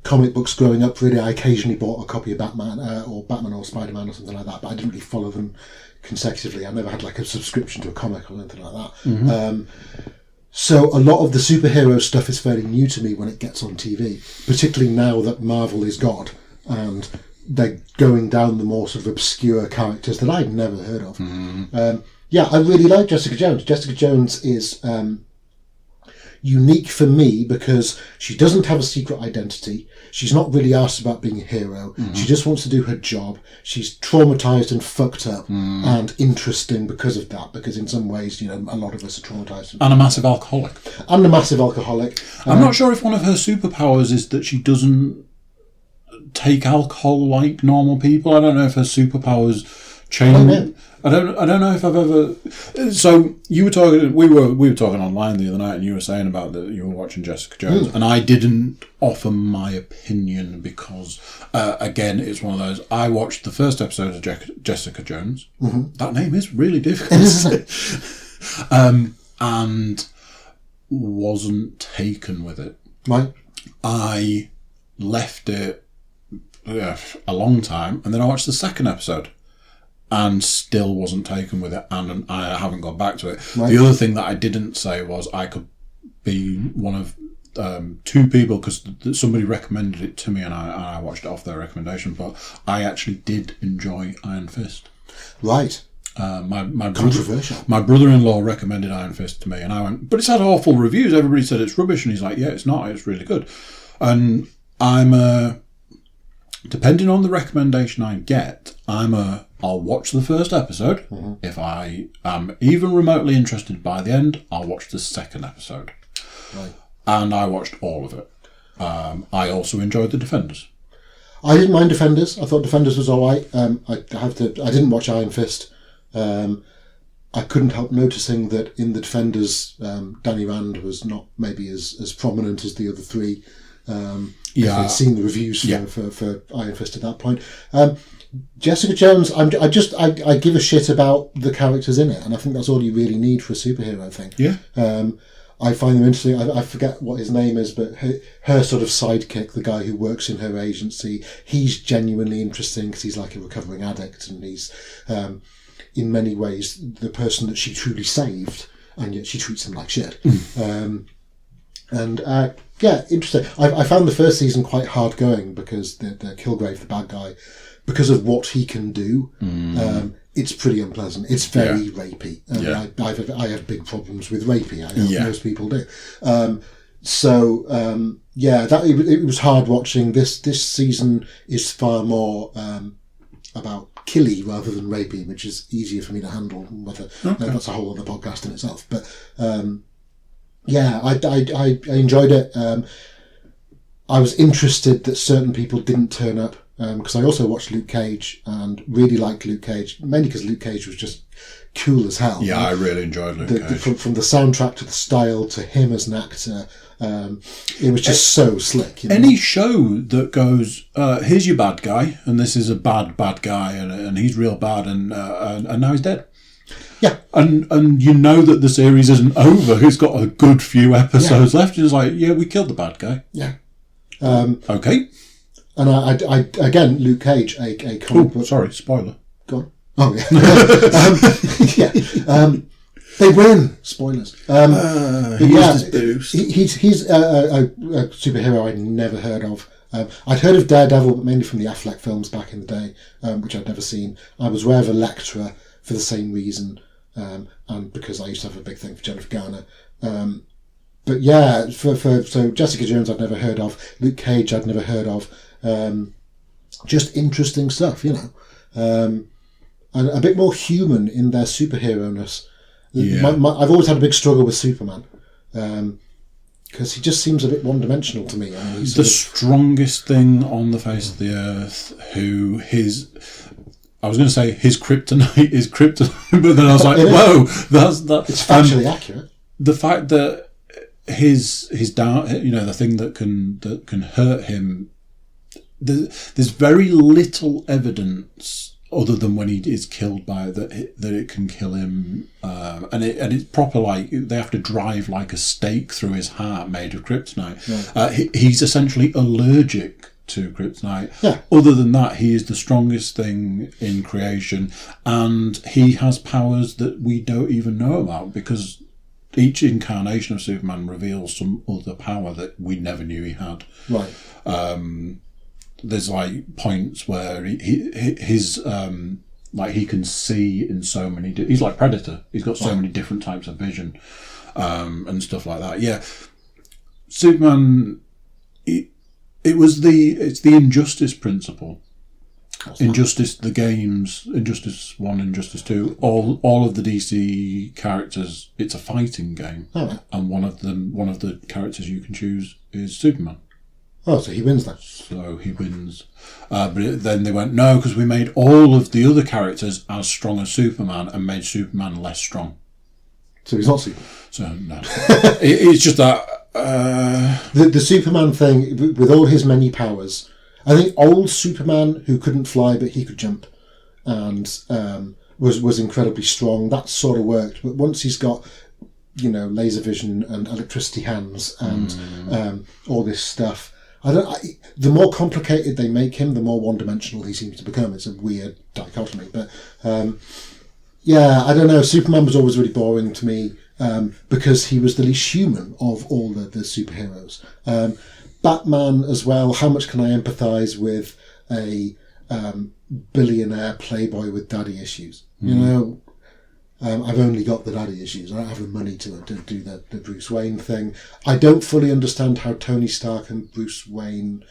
comic books growing up, really. I occasionally bought a copy of Batman or Spider-Man or something like that, but I didn't really follow them consecutively. I never had like a subscription to a comic or anything like that. So a lot of the superhero stuff is fairly new to me when it gets on TV, particularly now that Marvel is God and they're going down the more sort of obscure characters that I'd never heard of. I really like Jessica Jones. Jessica Jones is unique for me because she doesn't have a secret identity. She's not really asked about being a hero. She just wants to do her job. She's traumatised and fucked up and interesting because of that, because in some ways, a lot of us are traumatised. And a massive alcoholic. I'm not sure if one of her superpowers is that she doesn't take alcohol like normal people. I don't know if her superpowers change. I don't know if I've ever. So we were talking online the other night, and you were saying about that you were watching Jessica Jones, and I didn't offer my opinion because, again, it's one of those. I watched the first episode of Jessica Jones. That name is really difficult, isn't it? And wasn't taken with it. Right. I left it a long time, and then I watched the second episode. And still wasn't taken with it, and I haven't gone back to it. Right. The other thing that I didn't say was I could be one of 2 people, because somebody recommended it to me, and I watched it off their recommendation. But I actually did enjoy Iron Fist. Right. Controversial. My brother-in-law recommended Iron Fist to me, and I went, but it's had awful reviews. Everybody said it's rubbish, and he's like, yeah, it's not. It's really good. And I'm depending on the recommendation I get, I'll watch the first episode. If I am even remotely interested by the end, I'll watch the second episode. Right. And I watched all of it. I also enjoyed The Defenders. I didn't mind Defenders. I thought Defenders was all right. I didn't watch Iron Fist. I couldn't help noticing that in The Defenders, Danny Rand was not maybe as prominent as the other 3. I'd seen the reviews for Iron Fist at that point. Jessica Jones, I give a shit about the characters in it, and I think that's all you really need for a superhero thing. Yeah. I find them interesting. I forget what his name is, but her sort of sidekick, the guy who works in her agency, he's genuinely interesting because he's like a recovering addict, and he's in many ways the person that she truly saved, and yet she treats him like shit. Interesting. I found the first season quite hard going because the Kilgrave, the bad guy, because of what he can do, it's pretty unpleasant. It's very rapey. I have big problems with rapey. I know most people do. It was hard watching. This season is far more about killy rather than rapey, which is easier for me to handle. That's a whole other podcast in itself. But Yeah, I enjoyed it. I was interested that certain people didn't turn up, because I also watched Luke Cage and really liked Luke Cage, mainly because Luke Cage was just cool as hell. Yeah, I really enjoyed Luke Cage. From the soundtrack to the style to him as an actor, it was just so slick. You know? Any show that goes, here's your bad guy, and this is a bad guy, and he's real bad, and now he's dead. Yeah, and you know that the series isn't over. He's got a good few episodes left. It's like, yeah, we killed the bad guy. Yeah. Okay. And I again, Luke Cage, a comic book. Sorry, spoiler. Go on. Oh yeah. They win. Spoilers. His boost. He's a superhero I'd never heard of. I'd heard of Daredevil, but mainly from the Affleck films back in the day, which I'd never seen. I was aware of Elektra for the same reason, and because I used to have a big thing for Jennifer Garner. But yeah, so Jessica Jones I'd never heard of, Luke Cage I'd never heard of. Just interesting stuff, you know, and a bit more human in their superhero-ness. Yeah. I've always had a big struggle with Superman, because he just seems a bit one-dimensional to me. I mean, he's the strongest thing on the face of the earth. I was going to say his kryptonite is kryptonite, but then I was like, whoa, that. It's factually accurate. The fact that his down, you know, the thing that can hurt him. There's very little evidence other than when he is killed by it that it can kill him, and it's proper, like they have to drive like a stake through his heart made of kryptonite. Yeah. He's essentially allergic to kryptonite. Yeah. Other than that, he is the strongest thing in creation, and he has powers that we don't even know about, because each incarnation of Superman reveals some other power that we never knew he had. Right. There's like points where his like he can see in so many. He's like Predator. He's got so many different types of vision, and stuff like that. Yeah, Superman. It's the Injustice principle. Injustice, the games, Injustice 1, Injustice 2, all of the DC characters, it's a fighting game. Oh. And one of the characters you can choose is Superman. Oh, so he wins that. So he wins. But then they went, no, because we made all of the other characters as strong as Superman and made Superman less strong. So he's not Superman. So, no. It's just that... The Superman thing, with all his many powers, I think old Superman, who couldn't fly but he could jump, and was incredibly strong, that sort of worked. But once he's got, you know, laser vision and electricity hands and all this stuff, the more complicated they make him, the more one-dimensional he seems to become. It's a weird dichotomy. But yeah, I don't know. Superman was always really boring to me, because he was the least human of all the superheroes. Batman as well. How much can I empathise with a billionaire playboy with daddy issues? You know, I've only got the daddy issues. I don't have the money to do the Bruce Wayne thing. I don't fully understand how Tony Stark and Bruce Wayne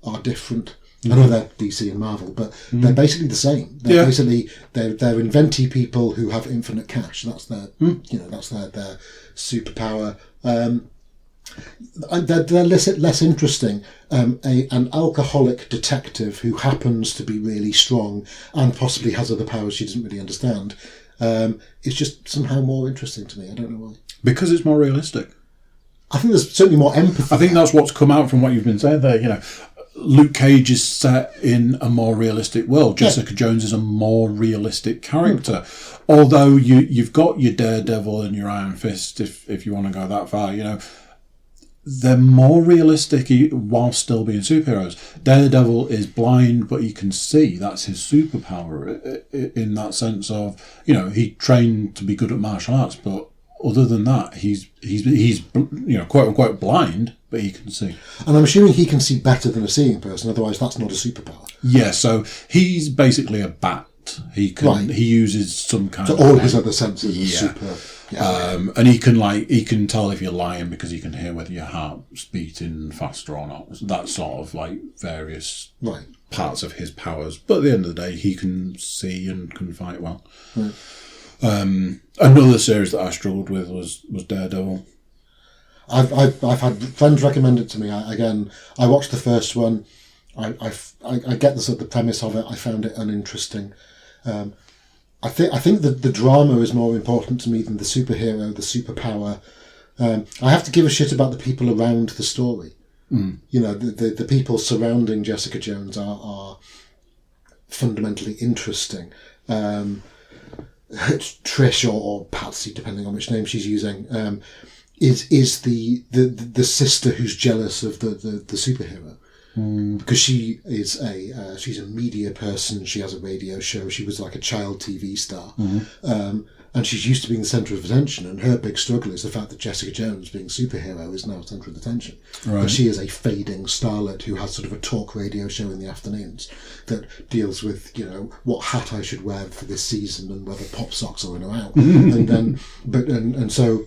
are different. I know they're DC and Marvel, but they're basically the same. They're basically they're inventy people who have infinite cash. That's their that's their superpower. They're less interesting. An alcoholic detective who happens to be really strong and possibly has other powers she doesn't really understand. It's just somehow more interesting to me. I don't know why. Because it's more realistic. I think there's certainly more empathy. I think that's what's come out from what you've been saying there. You know, Luke Cage is set in a more realistic world. Jessica Jones is a more realistic character. Although you've got your Daredevil and your Iron Fist, if you want to go that far, you know, they're more realistic while still being superheroes. Daredevil is blind, but he can see. That's his superpower in that sense of, you know, he trained to be good at martial arts, but other than that, he's you know, quote unquote blind, but he can see. And I'm assuming he can see better than a seeing person. Otherwise, that's not a superpower. Yeah, so he's basically a bat. He can he uses some kind of all his other senses are super. Yeah. And he can tell if you're lying because he can hear whether your heart's beating faster or not. So that's sort of like various parts of his powers. But at the end of the day, he can see and can fight well. Right. Another series that I struggled with was Daredevil. I've had friends recommend it to me. I watched the first one. I get the sort of the premise of it. I found it uninteresting. I think that the drama is more important to me than the superhero, the superpower. I have to give a shit about the people around the story. You know, the people surrounding Jessica Jones are fundamentally interesting. Trish or Patsy, depending on which name she's using, is the sister who's jealous of the superhero. Because she is she's a media person. She has a radio show. She was like a child TV star, and she's used to being the centre of attention. And her big struggle is the fact that Jessica Jones, being a superhero, is now centre of attention. Right. But she is a fading starlet who has sort of a talk radio show in the afternoons that deals with, you know, what hat I should wear for this season and whether pop socks are in or out. And so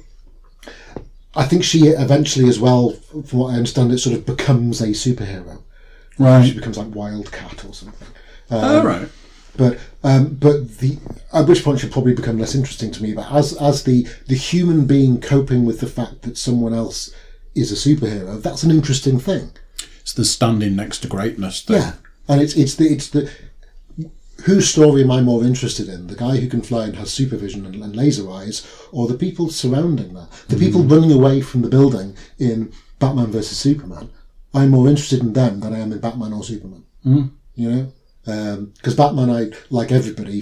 I think she eventually, as well, from what I understand, it sort of becomes a superhero. Right. She becomes like Wildcat or something. Right. But at which point she'll probably become less interesting to me. But as the human being coping with the fact that someone else is a superhero, that's an interesting thing. It's the standing next to greatness thing. Yeah, and it's the whose story am I more interested in? The guy who can fly and has supervision and laser eyes, or the people surrounding that? The people running away from the building in Batman versus Superman. I'm more interested in them than I am in Batman or Superman. You know? Because Batman, I like everybody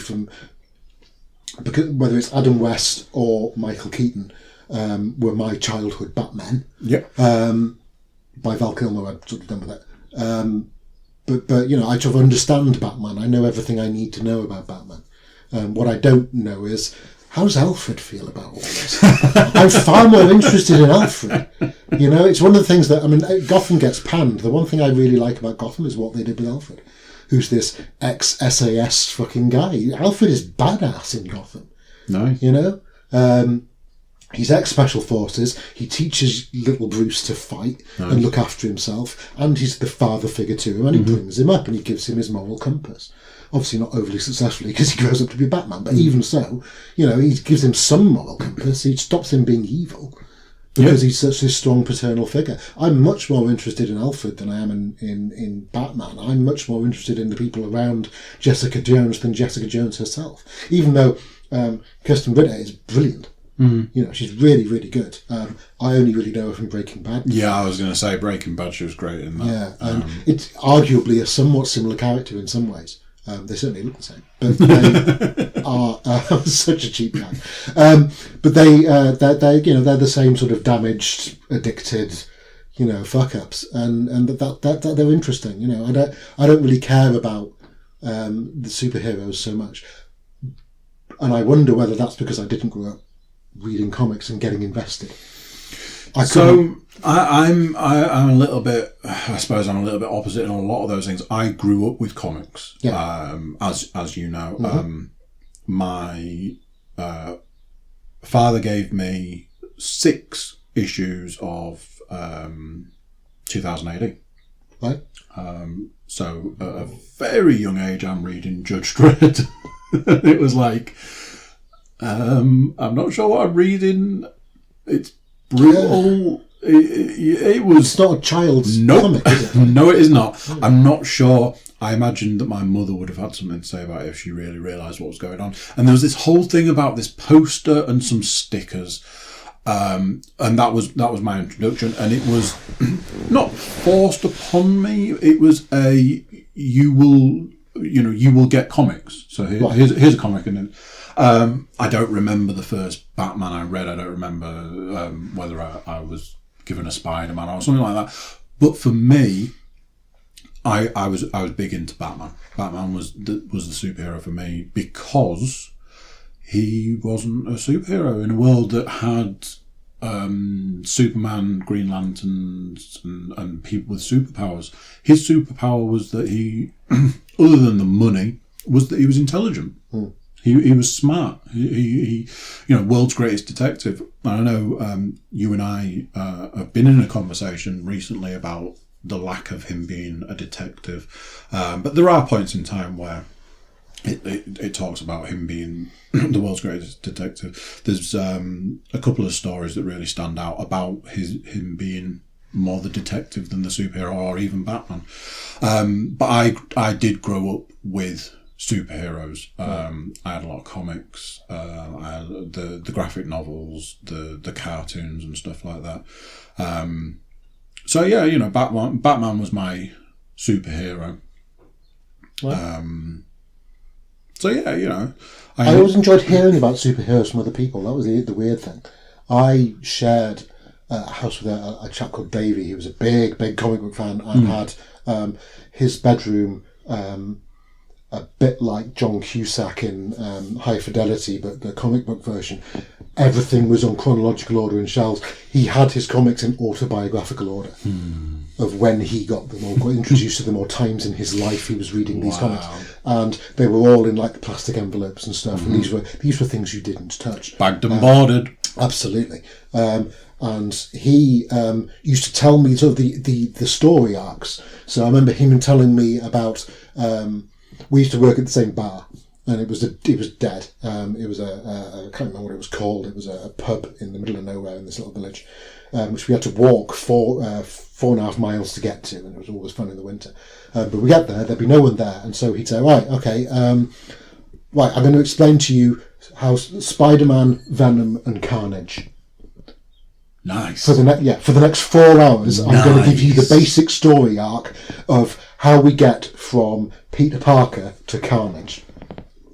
because whether it's Adam West or Michael Keaton, were my childhood Batmen. Yep. By Val Kilmer, I'm sort of done with it. But you know, I sort of understand Batman. I know everything I need to know about Batman. What I don't know is, how does Alfred feel about all this? I'm far more interested in Alfred. You know, it's one of the things that, I mean, Gotham gets panned. The one thing I really like about Gotham is what they did with Alfred, who's this ex-SAS fucking guy. Alfred is badass in Gotham. Nice. You know? He's ex-Special Forces. He teaches little Bruce to fight and look after himself. And he's the father figure to him. And he brings him up and he gives him his moral compass. Obviously not overly successfully because he grows up to be Batman. But even so, you know, he gives him some moral compass. He stops him being evil because he's such a strong paternal figure. I'm much more interested in Alfred than I am in Batman. I'm much more interested in the people around Jessica Jones than Jessica Jones herself. Even though Kirsten Ritter is brilliant. You know, she's really, really good. I only really know her from Breaking Bad. Yeah, I was going to say Breaking Bad, she was great in that. Yeah, and it's arguably a somewhat similar character in some ways. They certainly look the same, but they are such a cheap guy. But they're you know, they're the same sort of damaged, addicted, you know, fuck ups, and that they're interesting. You know, I don't really care about the superheroes so much, and I wonder whether that's because I didn't grow up reading comics and getting invested. I'm a little bit, I suppose I'm a little bit opposite in a lot of those things. I grew up with comics, as you know. My father gave me 6 issues of 2000 AD. Right. So at a very young age, I'm reading Judge Dredd. It was like, I'm not sure what I'm reading. It's brutal. It was. It's not a child's comic, is it? No, it is not. I'm not sure. I imagined that my mother would have had something to say about it if she really realised what was going on. And there was this whole thing about this poster and some stickers. And that was my introduction. And it was not forced upon me. It was you will get comics. So here's a comic, and then I don't remember the first Batman I read. I don't remember whether I was given a Spider-Man or something like that. But for me, I was big into Batman. Batman was the superhero for me because he wasn't a superhero in a world that had Superman, Green Lanterns, and people with superpowers. His superpower was that he, other than the money, was that he was intelligent. He was smart. He world's greatest detective. I know you and I have been in a conversation recently about the lack of him being a detective. But there are points in time where it talks about him being the world's greatest detective. There's a couple of stories that really stand out about him being more the detective than the superhero or even Batman. But I did grow up with superheroes. I had a lot of comics. I had the graphic novels, the cartoons and stuff like that. So yeah, you know, Batman was my superhero. Right. So yeah, you know, I always enjoyed hearing about superheroes from other people. That was the weird thing. I shared a house with a chap called Davey. He was a big comic book fan and had his bedroom a bit like John Cusack in High Fidelity, but the comic book version. Everything was on chronological order in shelves. He had his comics in autobiographical order of when he got them or got introduced to them, or times in his life he was reading these comics, and they were all in like plastic envelopes and stuff. And these were things you didn't touch, bagged and boarded. Absolutely. And he used to tell me sort of the story arcs. So I remember him telling me about. We used to work at the same bar, and it was dead. It was I can't remember what it was called. It was a pub in the middle of nowhere in this little village, which we had to walk 4.5 miles to get to, and it was always fun in the winter. But we get there, there'd be no one there, and so he'd say, right, okay, right, I'm going to explain to you how Spider-Man, Venom, and Carnage. Nice. For the next 4 hours, I'm going to give you the basic story arc of how we get from Peter Parker to Carnage.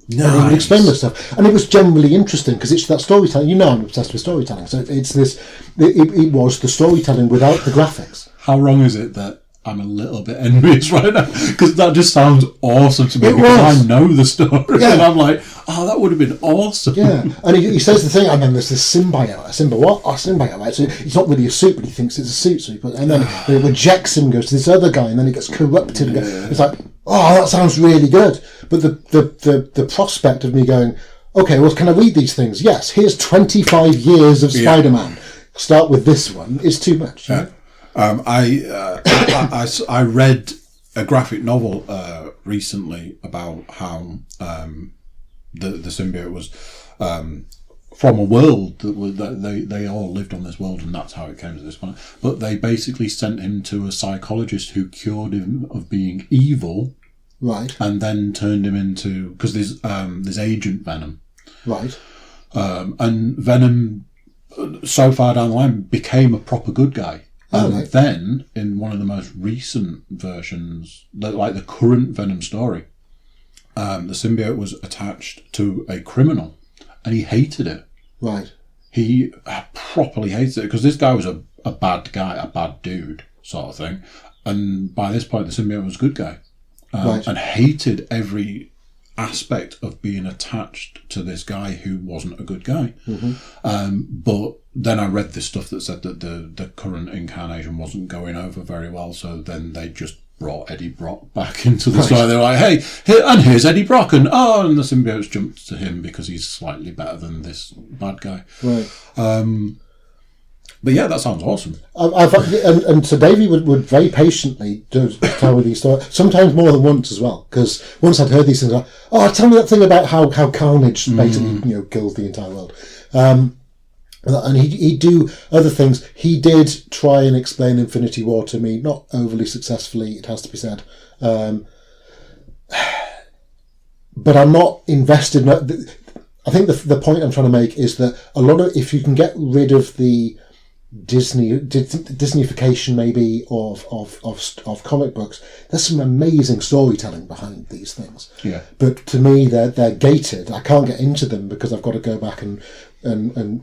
Nice. And he would explain this stuff, and it was generally interesting because it's that storytelling. You know, I'm obsessed with storytelling, so it's this. It was the storytelling without the graphics. How wrong is it that I'm a little bit envious right now? Because that just sounds awesome to me. Because I know the story, and I'm like, oh, that would have been awesome. Yeah, and he says the thing, and then there's this symbiote. A symbiote, right? So it's not really a suit, but he thinks it's a suit. So and then it rejects him, goes to this other guy, and then he gets corrupted. Yeah. It's like, oh, that sounds really good. But the prospect of me going, okay, well, can I read these things? Yes, here's 25 years of Spider-Man. Start with this one. Is too much. Yeah. I read a graphic novel recently about how the symbiote was from a world that they all lived on this world, and that's how it came to this planet. But they basically sent him to a psychologist who cured him of being evil, right? And then turned him into, because there's Agent Venom, right? And Venom, so far down the line, became a proper good guy. And then, in one of the most recent versions, like the current Venom story, the symbiote was attached to a criminal, and he hated it. Right. He properly hated it, because this guy was a bad guy, a bad dude, sort of thing. And by this point, the symbiote was a good guy. And hated every aspect of being attached to this guy who wasn't a good guy. But then I read this stuff that said that the current incarnation wasn't going over very well, so then they just brought Eddie Brock back into the story. They're like, hey, here's Eddie Brock, and the symbiotes jumped to him because he's slightly better than this bad guy. Right. But yeah, that sounds awesome. And so Davey would very patiently tell me these stories, sometimes more than once as well, because once I'd heard these things, like, tell me that thing about how Carnage basically kills the entire world. And he'd do other things. He did try and explain Infinity War to me, not overly successfully, it has to be said. But I'm not invested. I think the point I'm trying to make is that if you can get rid of the Disneyfication maybe of comic books, there's some amazing storytelling behind these things. Yeah. But to me, they're gated. I can't get into them because I've got to go back and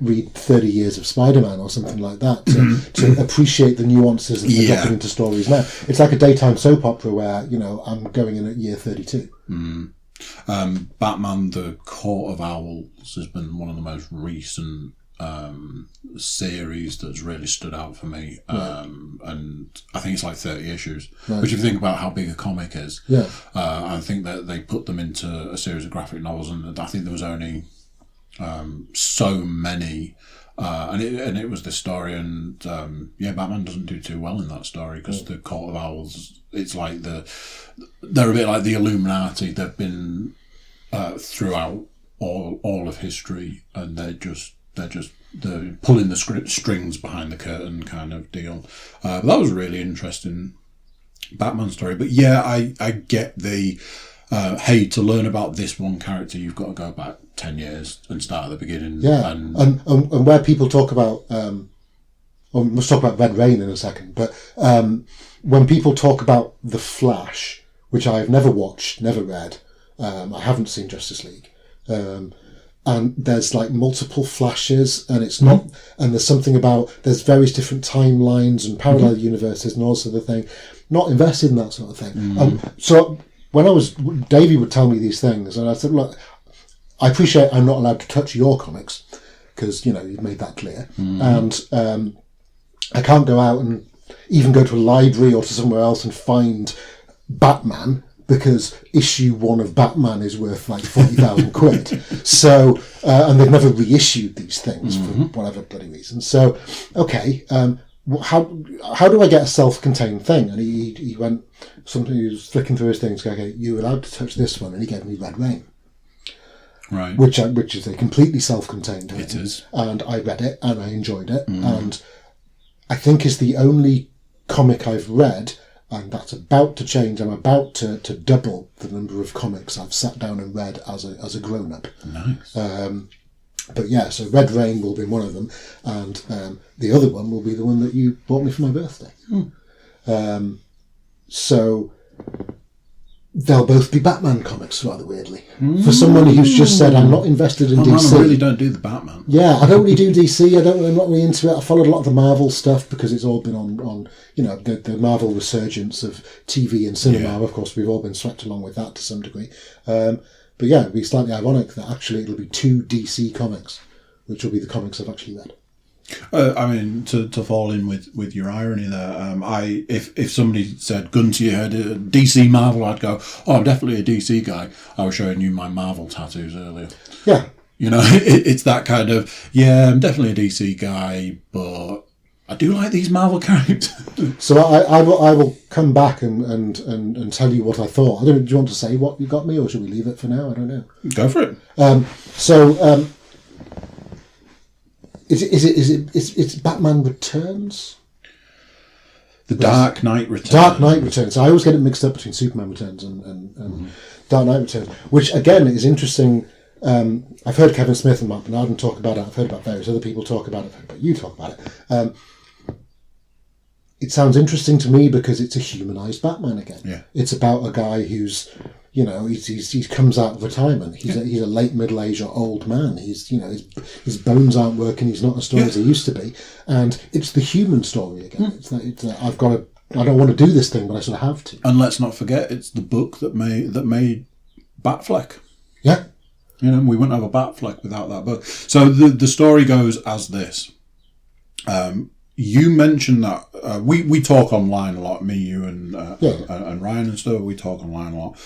read 30 years of Spider-Man or something like that to appreciate the nuances that they're dropping into stories now. It's like a daytime soap opera where, I'm going in at year 32. Batman, the Court of Owls has been one of the most recent series that's really stood out for me, and I think it's like 30 issues, which if you think about how big a comic is, I think that they put them into a series of graphic novels, and I think there was only so many, and it was this story, and Batman doesn't do too well in that story because the Court of Owls, it's like they're a bit like the Illuminati. They've been throughout all of history, and they're pulling the strings behind the curtain kind of deal. But that was a really interesting Batman story. But yeah, I get the hey, to learn about this one character, you've got to go back 10 years and start at the beginning. Yeah, and where people talk about, let's talk about Red Rain in a second, but when people talk about The Flash, which I've never watched, never read, I haven't seen Justice League, and there's like multiple Flashes, and it's not, and there's something about, there's various different timelines and parallel universes and all sort of thing. Not invested in that sort of thing. So when Davey would tell me these things, and I said, look, I appreciate I'm not allowed to touch your comics, because, you've made that clear. And I can't go out and even go to a library or to somewhere else and find Batman, because issue 1 of Batman is worth like 40,000 quid. So, and they've never reissued these things for whatever bloody reason. So, okay, how do I get a self-contained thing? And he went, he was flicking through his things, going, okay, you're allowed to touch this one, and he gave me Red Rain. Right. Which is a completely self-contained thing. It is. And I read it, and I enjoyed it, and I think it's the only comic I've read, and that's about to change. I'm about to double the number of comics I've sat down and read as a grown-up. Nice. But yeah, so Red Rain will be one of them, and the other one will be the one that you bought me for my birthday. So they'll both be Batman comics, rather weirdly. For someone who's just said, I'm not invested in DC. Man, I really don't do the Batman. Yeah, I don't really do DC. I'm not really into it. I followed a lot of the Marvel stuff because it's all been on the Marvel resurgence of TV and cinema. Yeah. Of course, we've all been swept along with that to some degree. But yeah, it'd be slightly ironic that actually it'll be 2 DC comics, which will be the comics I've actually read. I mean, to fall in with your irony there, if somebody said gun to your head, DC Marvel, I'd go, oh, I'm definitely a DC guy. I was showing you my Marvel tattoos earlier. Yeah. It's that kind of, yeah, I'm definitely a DC guy, but I do like these Marvel characters. So I will come back and tell you what I thought. Do you want to say what you got me, or should we leave it for now? I don't know. Go for it. Is Batman Returns? The Dark Knight Returns. Dark Knight Returns. I always get it mixed up between Superman Returns and Dark Knight Returns, which again is interesting. I've heard Kevin Smith and Mark Bernardin talk about it. I've heard about various other people talk about it. I've heard about you talk about it. It sounds interesting to me because it's a humanised Batman again. Yeah. It's about a guy who's, he comes out of retirement. He's a late middle-aged or old man. His his bones aren't working. He's not as strong as he used to be, and it's the human story again. I don't want to do this thing, but I sort of have to. And let's not forget, it's the book that made Batfleck. Yeah. We wouldn't have a Batfleck without that book. So the story goes as this. You mentioned that we talk online a lot. Me, you, and Ryan and stuff. We talk online a lot.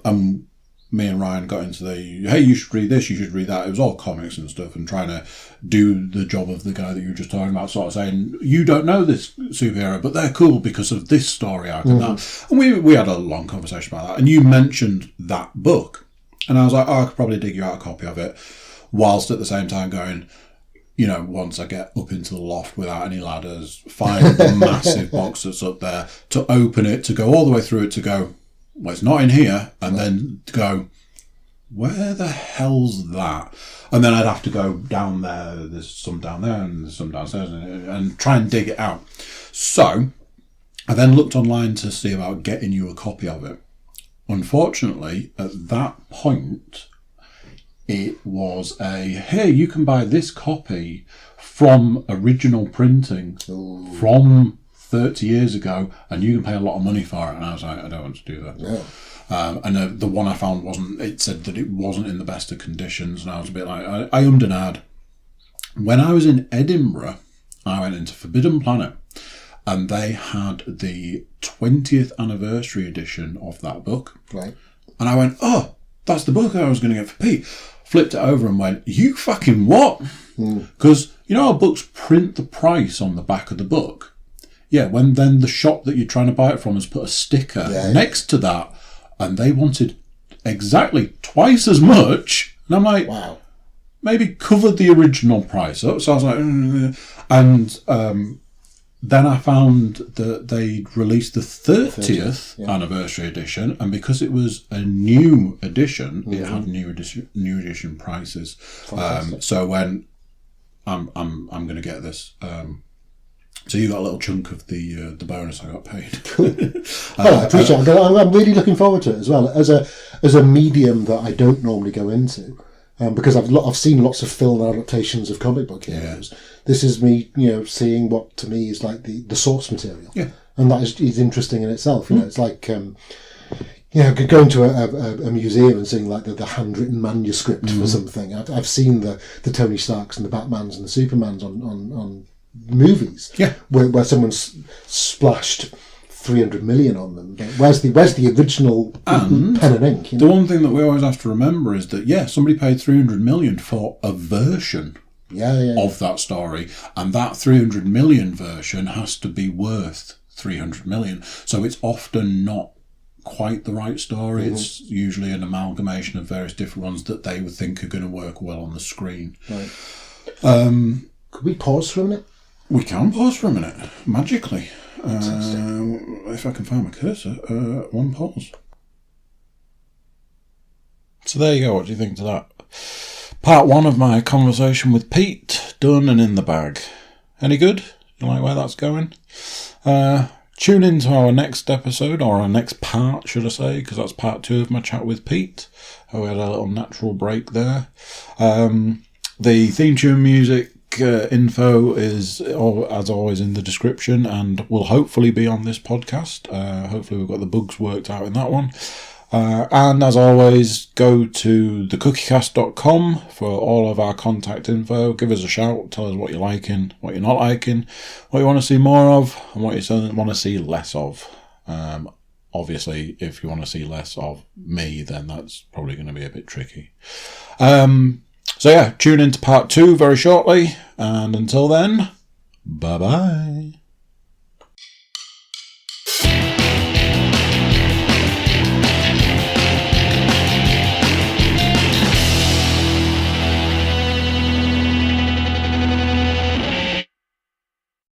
And me and Ryan got into hey, you should read this, you should read that. It was all comics and stuff, and trying to do the job of the guy that you were just talking about, sort of saying, you don't know this superhero, but they're cool because of this story arc and that. And we had a long conversation about that. And you mentioned that book. And I was like, I could probably dig you out a copy of it, whilst at the same time going, once I get up into the loft without any ladders, find the massive box that's up there, to open it, to go all the way through it, to go, well, it's not in here, and then to go, where the hell's that? And then I'd have to go down there, there's some down there, and there's some downstairs, and try and dig it out. So I then looked online to see about getting you a copy of it. Unfortunately, at that point, it was hey, you can buy this copy from original printing from 30 years ago, and you can pay a lot of money for it. And I was like, I don't want to do that. Yeah. And the one I found it said that it wasn't in the best of conditions, and I was a bit like, I ummed and ahed. When I was in Edinburgh, I went into Forbidden Planet, and they had the 20th anniversary edition of that book. Right. And I went, oh, that's the book I was going to get for Pete. Flipped it over and went, you fucking what? Because how books print the price on the back of the book? Yeah, when then the shop that you're trying to buy it from has put a sticker next to that, and they wanted exactly twice as much. And I'm like, Wow. maybe covered the original price up. So I was like, and then I found that they'd released the 30th anniversary edition, and because it was a new edition, it had new edition prices. So when I'm going to get this. So you got a little chunk of the bonus I got paid. Well, I appreciate it. I'm really looking forward to it as well as a medium that I don't normally go into. Because I've seen lots of film adaptations of comic book heroes. Yeah. This is me, seeing what to me is like the source material. Yeah. And that is interesting in itself. It's like, going to a museum and seeing like the handwritten manuscript for something. I've seen the Tony Starks and the Batmans and the Supermans on movies. Yeah. Where someone's splashed 300 million on them. Where's the original pen and ink? The one thing that we always have to remember is that somebody paid 300 million for a version of that story, and that 300 million version has to be worth 300 million. So it's often not quite the right story. Mm-hmm. It's usually an amalgamation of various different ones that they would think are going to work well on the screen. Right. Could we pause for a minute? We can pause for a minute magically. If I can find my cursor, one pause. So there you go. What do you think to that? Part 1 of my conversation with Pete, done and in the bag. Any good? You like where that's going? Tune in to our next episode, or our next part, should I say, because that's part 2 of my chat with Pete. We had a little natural break there. The theme tune music info is, as always, in the description and will hopefully be on this podcast. Hopefully we've got the bugs worked out in that one. And as always, go to thecookiecast.com for all of our contact info. Give us a shout, tell us what you're liking, what you're not liking, what you want to see more of, and what you want to see less of. Obviously, if you want to see less of me, then that's probably going to be a bit tricky. So tune in to part 2 very shortly, and until then, bye-bye.